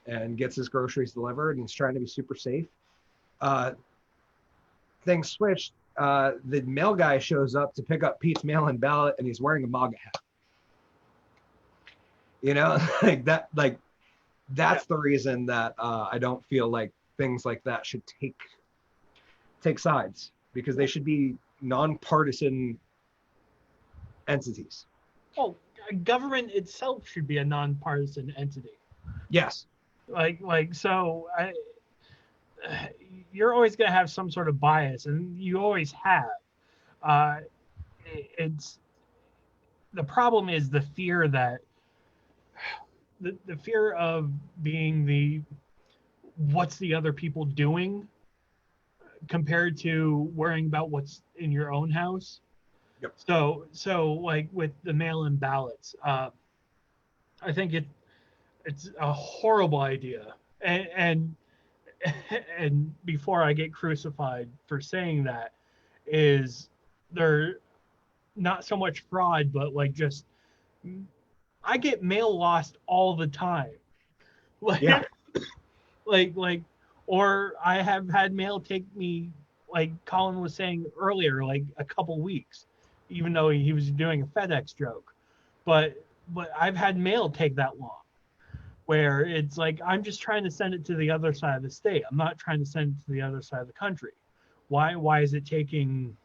and gets his groceries delivered and is trying to be super safe. Things switched. The mail guy shows up to pick up Pete's mail-in ballot, and he's wearing a MAGA hat. You know, like that. Like that's the reason that I don't feel like things like that should take sides, because they should be nonpartisan entities. Oh, government itself should be a nonpartisan entity. Yes. So you're always going to have some sort of bias, and you always have. It's the problem is the fear that the fear of being what's the other people doing compared to worrying about what's in your own house. Yep. So like with the mail-in ballots, I think it's a horrible idea, and before I get crucified for saying that, is there not so much fraud, but like just I get mail lost all the time. Like, Yeah. like, or I have had mail take me, like Colin was saying earlier, like a couple weeks, even though he was doing a FedEx joke. But I've had mail take that long, where it's like I'm just trying to send it to the other side of the state. I'm not trying to send it to the other side of the country. Why is it taking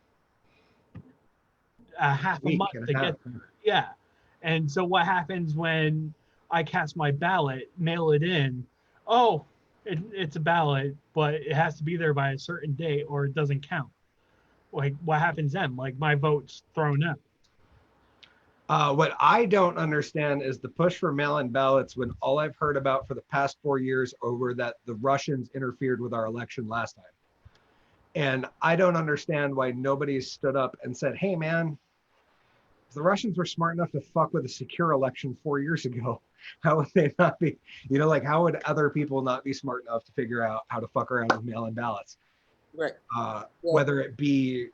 a half a Week month and a to half. get there? Yeah. And so what happens when I cast my ballot, mail it in? Oh, it's a ballot, but it has to be there by a certain date or it doesn't count. Like, what happens then? Like, my vote's thrown out. What I don't understand is the push for mail-in ballots when all I've heard about for the past 4 years over that the Russians interfered with our election last time. And I don't understand why nobody's stood up and said, hey, man, if the Russians were smart enough to fuck with a secure election 4 years ago, how would they not be, like how would other people not be smart enough to figure out how to fuck around with mail-in ballots? Right. Whether it be,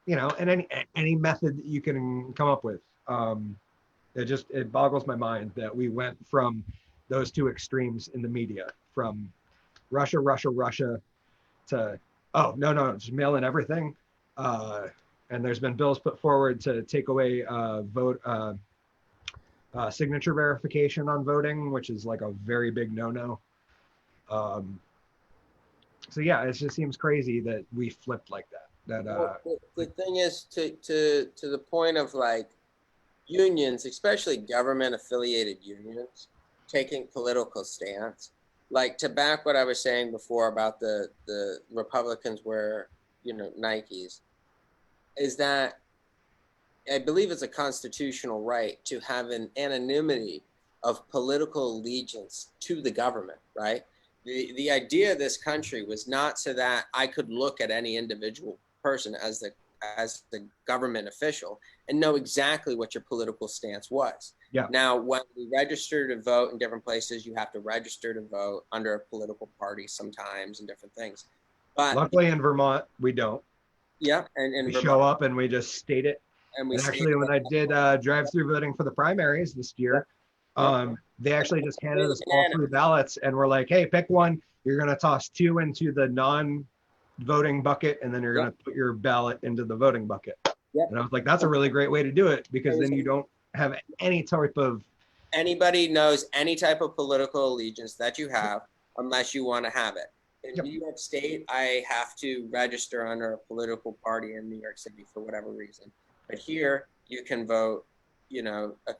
in any method that you can come up with. It boggles my mind that we went from those two extremes in the media, from Russia to, oh, no, just mail in everything. And there's been bills put forward to take away signature verification on voting, which is like a very big no-no. So yeah, it just seems crazy that we flipped like that. The thing is, to the point of like unions, especially government affiliated unions, taking political stance, like to back what I was saying before about the Republicans wear, Nikes, is that I believe it's a constitutional right to have an anonymity of political allegiance to the government, right? The idea of this country was not so that I could look at any individual person as the government official and know exactly what your political stance was. Yeah. Now, when we register to vote in different places, you have to register to vote under a political party sometimes and different things. But luckily in Vermont, we don't. Yeah, and we Vermont, show up and we just state it. And actually, when I did drive-through voting for the primaries this year, they actually just handed us all 3 ballots and were like, hey, pick one. You're going to toss 2 into the non-voting bucket, and then you're going to put your ballot into the voting bucket. And I was like, that's a really great way to do it, because then you don't have any type of... Anybody knows any type of political allegiance that you have, unless you want to have it. In New York State, I have to register under a political party in New York City for whatever reason. But here, you can vote,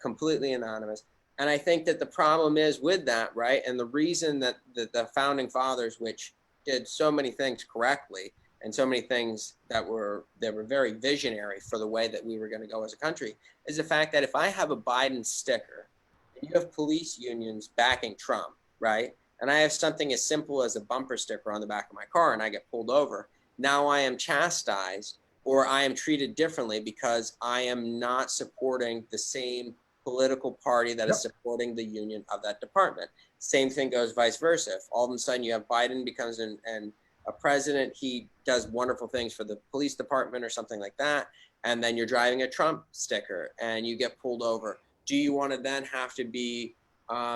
completely anonymous. And I think that the problem is with that, right? And the reason that the founding fathers, which did so many things correctly and so many things that were very visionary for the way that we were going to go as a country, is the fact that if I have a Biden sticker and you have police unions backing Trump, right? And I have something as simple as a bumper sticker on the back of my car and I get pulled over, now I am chastised or I am treated differently because I am not supporting the same political party that is supporting the union of that department. Same thing goes vice versa. If all of a sudden you have Biden becomes a president, he does wonderful things for the police department or something like that, and then you're driving a Trump sticker and you get pulled over, do you want to then have to be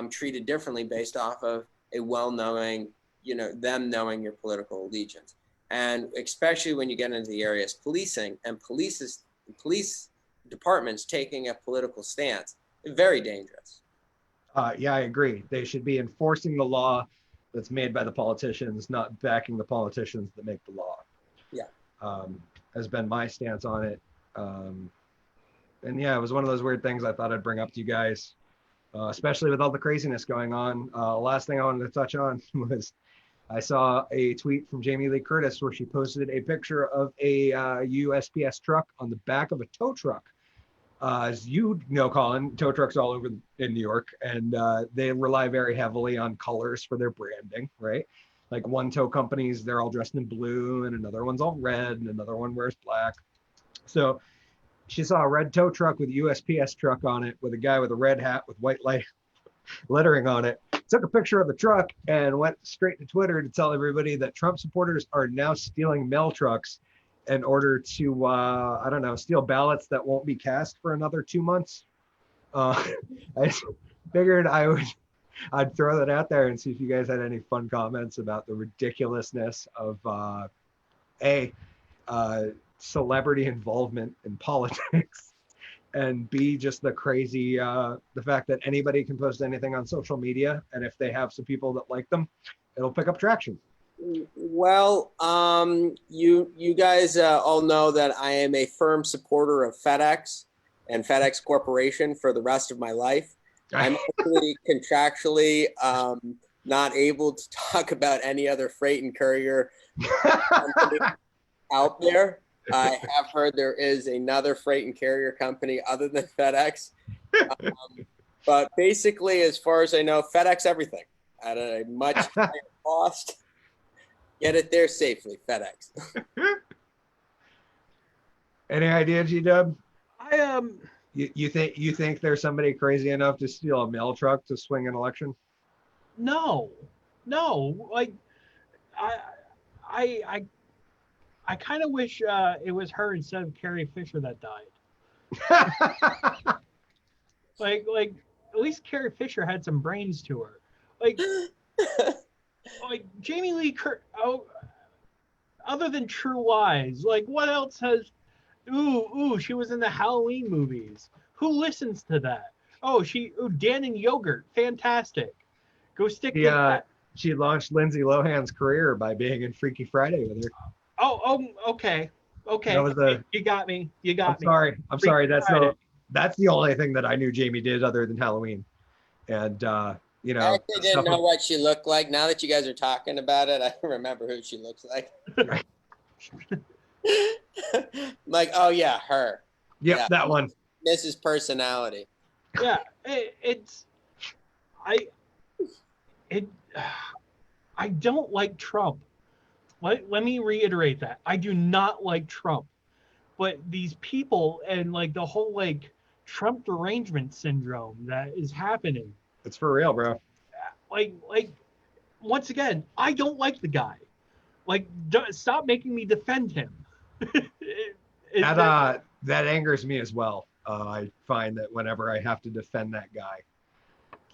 treated differently based off of a well-knowing, them knowing your political allegiance? And especially when you get into the areas policing and police departments taking a political stance, very dangerous. Yeah, I agree. They should be enforcing the law that's made by the politicians, not backing the politicians that make the law. Yeah. Has been my stance on it. And yeah, it was one of those weird things I thought I'd bring up to you guys, especially with all the craziness going on. Last thing I wanted to touch on was I saw a tweet from Jamie Lee Curtis where she posted a picture of a USPS truck on the back of a tow truck. As you know, Colin, tow trucks all over in New York, and they rely very heavily on colors for their branding, right? Like one tow company's, they're all dressed in blue, and another one's all red, and another one wears black. So she saw a red tow truck with USPS truck on it with a guy with a red hat with white lettering on it. Took a picture of the truck and went straight to Twitter to tell everybody that Trump supporters are now stealing mail trucks in order to, I don't know, steal ballots that won't be cast for another 2 months. I just figured I'd throw that out there and see if you guys had any fun comments about the ridiculousness of celebrity involvement in politics, and B, just the crazy, the fact that anybody can post anything on social media, and if they have some people that like them, it'll pick up traction. Well, you guys all know that I am a firm supporter of FedEx and FedEx Corporation for the rest of my life. I'm actually contractually not able to talk about any other freight and courier company out there. I have heard there is another freight and carrier company other than FedEx. But basically, as far as I know, FedEx everything at a much higher cost. Get it there safely, FedEx. Any idea, G-Dub? I You think there's somebody crazy enough to steal a mail truck to swing an election? no, like I kind of wish it was her instead of Carrie Fisher that died. Like at least Carrie Fisher had some brains to her. Like Jamie Lee other than True Lies, like what else has? Ooh, she was in the Halloween movies. Who listens to that? Dan and Yogurt, fantastic. Go stick with that. She launched Lindsay Lohan's career by being in Freaky Friday with her. Okay. That was You got me. I'm sorry. That's the only thing that I knew Jamie did other than Halloween. And you know, I actually didn't know what she looked like. Now that you guys are talking about it, I remember who she looks like. Like, oh yeah, her. Yep, yeah. That one. Mrs. Personality. Yeah, I don't like Trump. Let me reiterate that. I do not like Trump. But these people and like the whole like Trump derangement syndrome that is happening. It's for real, bro. Like once again, I don't like the guy. Like stop making me defend him. That angers me as well. I find that whenever I have to defend that guy,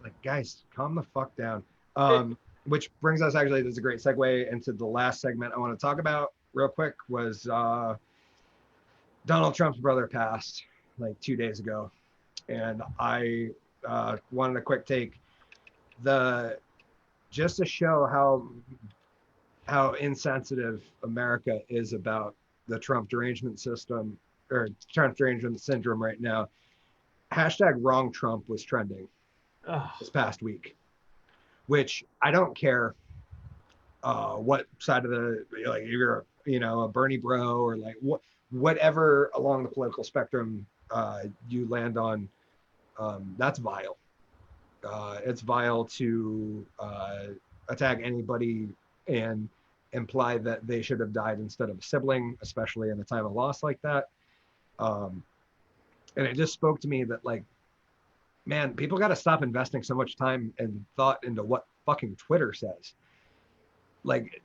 like, guys, calm the fuck down. Which brings us, actually, this is a great segue into the last segment I want to talk about real quick, was Donald Trump's brother passed like 2 days ago. And I wanted a quick take. Just to show how insensitive America is about the Trump derangement system, or Trump derangement syndrome right now. #WrongTrump was trending this past week, which I don't care what side of the, like, you're a Bernie bro or like whatever along the political spectrum you land on. That's vile. It's vile to attack anybody and imply that they should have died instead of a sibling, especially in a time of loss like that. And it just spoke to me that, like, man, people got to stop investing so much time and thought into what fucking Twitter says. Like,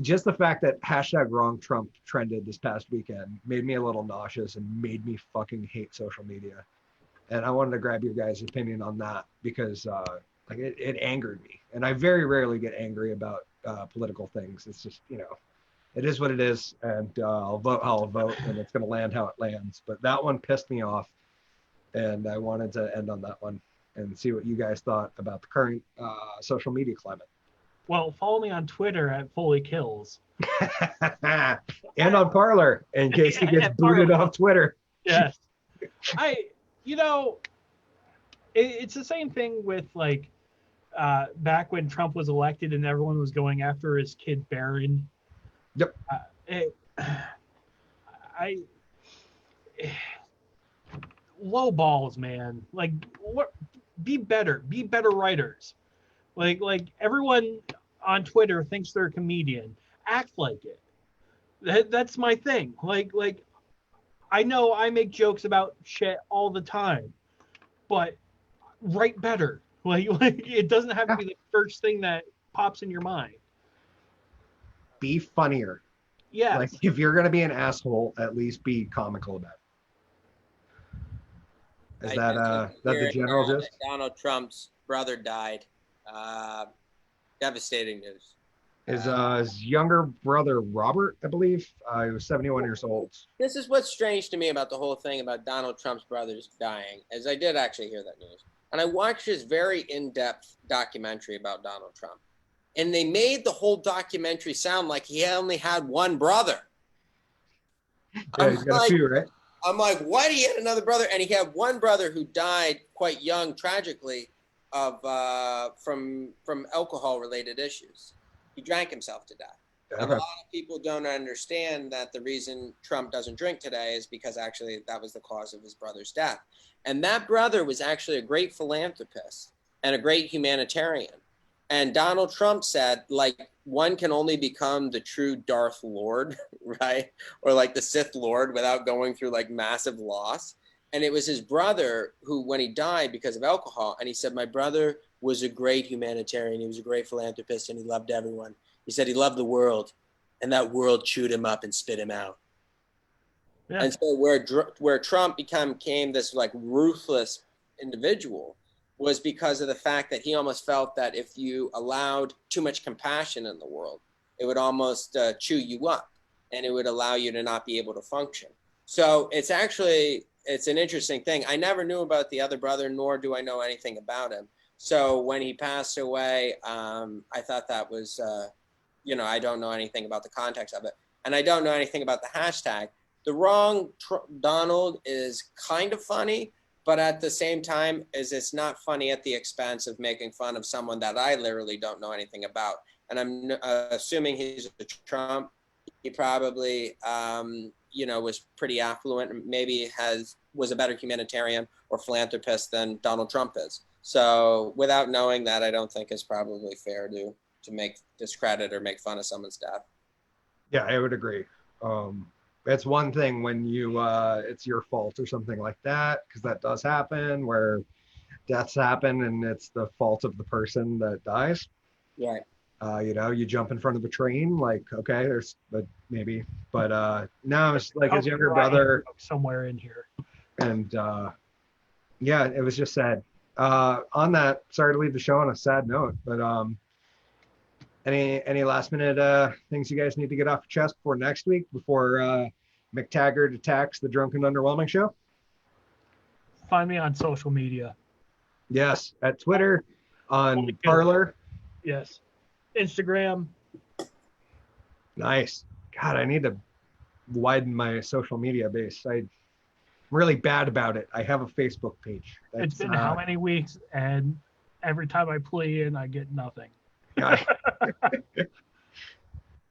just the fact that #WrongTrump trended this past weekend made me a little nauseous and made me fucking hate social media. And I wanted to grab your guys' opinion on that because like it angered me. And I very rarely get angry about political things. It's just, it is what it is. And I'll vote how I'll vote, and it's going to land how it lands. But that one pissed me off. And I wanted to end on that one and see what you guys thought about the current social media climate. Well, follow me on Twitter at Foley Kills. And on Parler, in case he gets booted off Twitter. Yes. It's the same thing with, like, back when Trump was elected and everyone was going after his kid Barron. Yep. Low balls, man. Like, what? Be better writers. Like everyone on Twitter thinks they're a comedian. Act like it. That's my thing. Like I know I make jokes about shit all the time, but write better. Like it doesn't have to be the first thing that pops in your mind. Be funnier. Yes. Like, if you're gonna be an asshole, at least be comical about it. Is that the Hearing, general that gist? Donald Trump's brother died. Devastating news. His younger brother Robert, I believe, he was 71 years old. This is what's strange to me about the whole thing about Donald Trump's brothers dying, as I did actually hear that news. And I watched this very in-depth documentary about Donald Trump. And they made the whole documentary sound like he only had one brother. Yeah, he's got a few, right? I'm like, what? He had another brother? And he had one brother who died quite young, tragically, of from alcohol-related issues. He drank himself to death. And a lot of people don't understand that the reason Trump doesn't drink today is because actually that was the cause of his brother's death. And that brother was actually a great philanthropist and a great humanitarian. And Donald Trump said, like, one can only become the true Darth Lord, right? Or like the Sith Lord without going through like massive loss. And it was his brother who, when he died because of alcohol, and he said, my brother was a great humanitarian. He was a great philanthropist and he loved everyone. He said he loved the world, and that world chewed him up and spit him out. Yeah. And so where Trump became this like ruthless individual was because of the fact that he almost felt that if you allowed too much compassion in the world, it would almost chew you up, and it would allow you to not be able to function. So it's an interesting thing. I never knew about the other brother, nor do I know anything about him. So when he passed away, I thought that was, I don't know anything about the context of it. And I don't know anything about the hashtag. The wrong Donald is kind of funny, but at the same time, it's not funny at the expense of making fun of someone that I literally don't know anything about. And I'm assuming he's a Trump. He probably, was pretty affluent and maybe was a better humanitarian or philanthropist than Donald Trump is. So without knowing that, I don't think it's probably fair to make discredit or make fun of someone's death. Yeah, I would agree. It's one thing when it's your fault or something like that, because that does happen where deaths happen and it's the fault of the person that dies. Right. You jump in frnt of a train, like, okay, but no, it's like his younger brother somewhere in here. And yeah, it was just sad. On that, sorry to leave the show on a sad note, but any last minute things you guys need to get off your chest before next week, before McTaggart attacks the Drunken Underwhelming show? Find me on social media. Yes, at Twitter, on Parler. Yes. Instagram. Nice. God, I need to widen my social media base. I'm really bad about it. I have a Facebook page. It's been how many weeks, and every time I play in, I get nothing.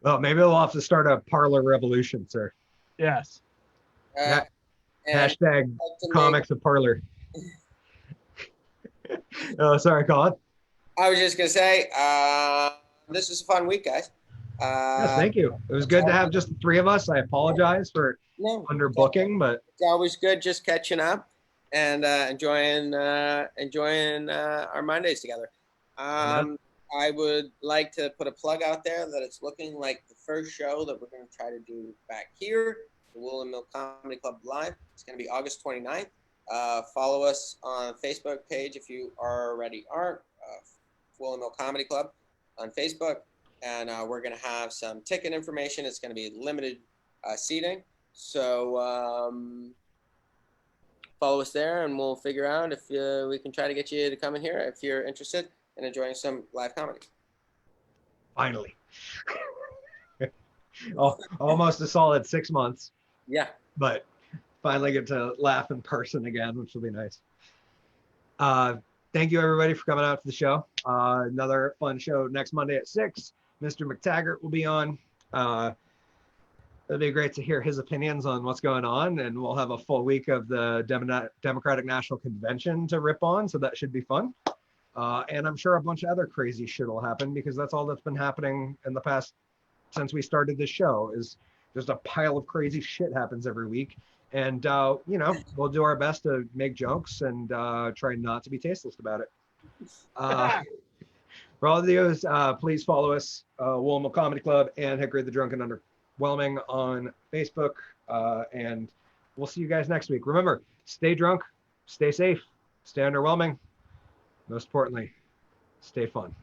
Well, maybe we'll have to start a Parler revolution, sir. Yes. Hashtag comics of Parler. Oh, sorry, Colin. I was just going to say, this was a fun week, guys. Yes, thank you. It was good to have just the three of us. I apologize for underbooking, but it's always good just catching up and enjoying our Mondays together. I would like to put a plug out there that it's looking like the first show that we're going to try to do back here, the Woolen Comedy Club Live. It's going to be August 29th. Follow us on Facebook page if you already aren't. Woolen Comedy Club on Facebook. And we're going to have some ticket information. It's going to be limited seating. So follow us there, and we'll figure out if we can try to get you to come in here if you're interested in enjoying some live comedy. Finally. Almost a solid 6 months. Yeah. But finally get to laugh in person again, which will be nice. Thank you, everybody, for coming out to the show. Another fun show next Monday at 6. Mr. McTaggart will be on. It'll be great to hear his opinions on what's going on, and we'll have a full week of the Democratic National Convention to rip on, so that should be fun. And I'm sure a bunch of other crazy shit will happen, because that's all that's been happening in the past since we started this show, is just a pile of crazy shit happens every week. And, we'll do our best to make jokes and try not to be tasteless about it. For all of those, please follow us, Woolen Comedy Club and Hickory the Drunken Whelming on Facebook, and we'll see you guys next week. Remember, stay drunk, stay safe, stay underwhelming. Most importantly, stay fun.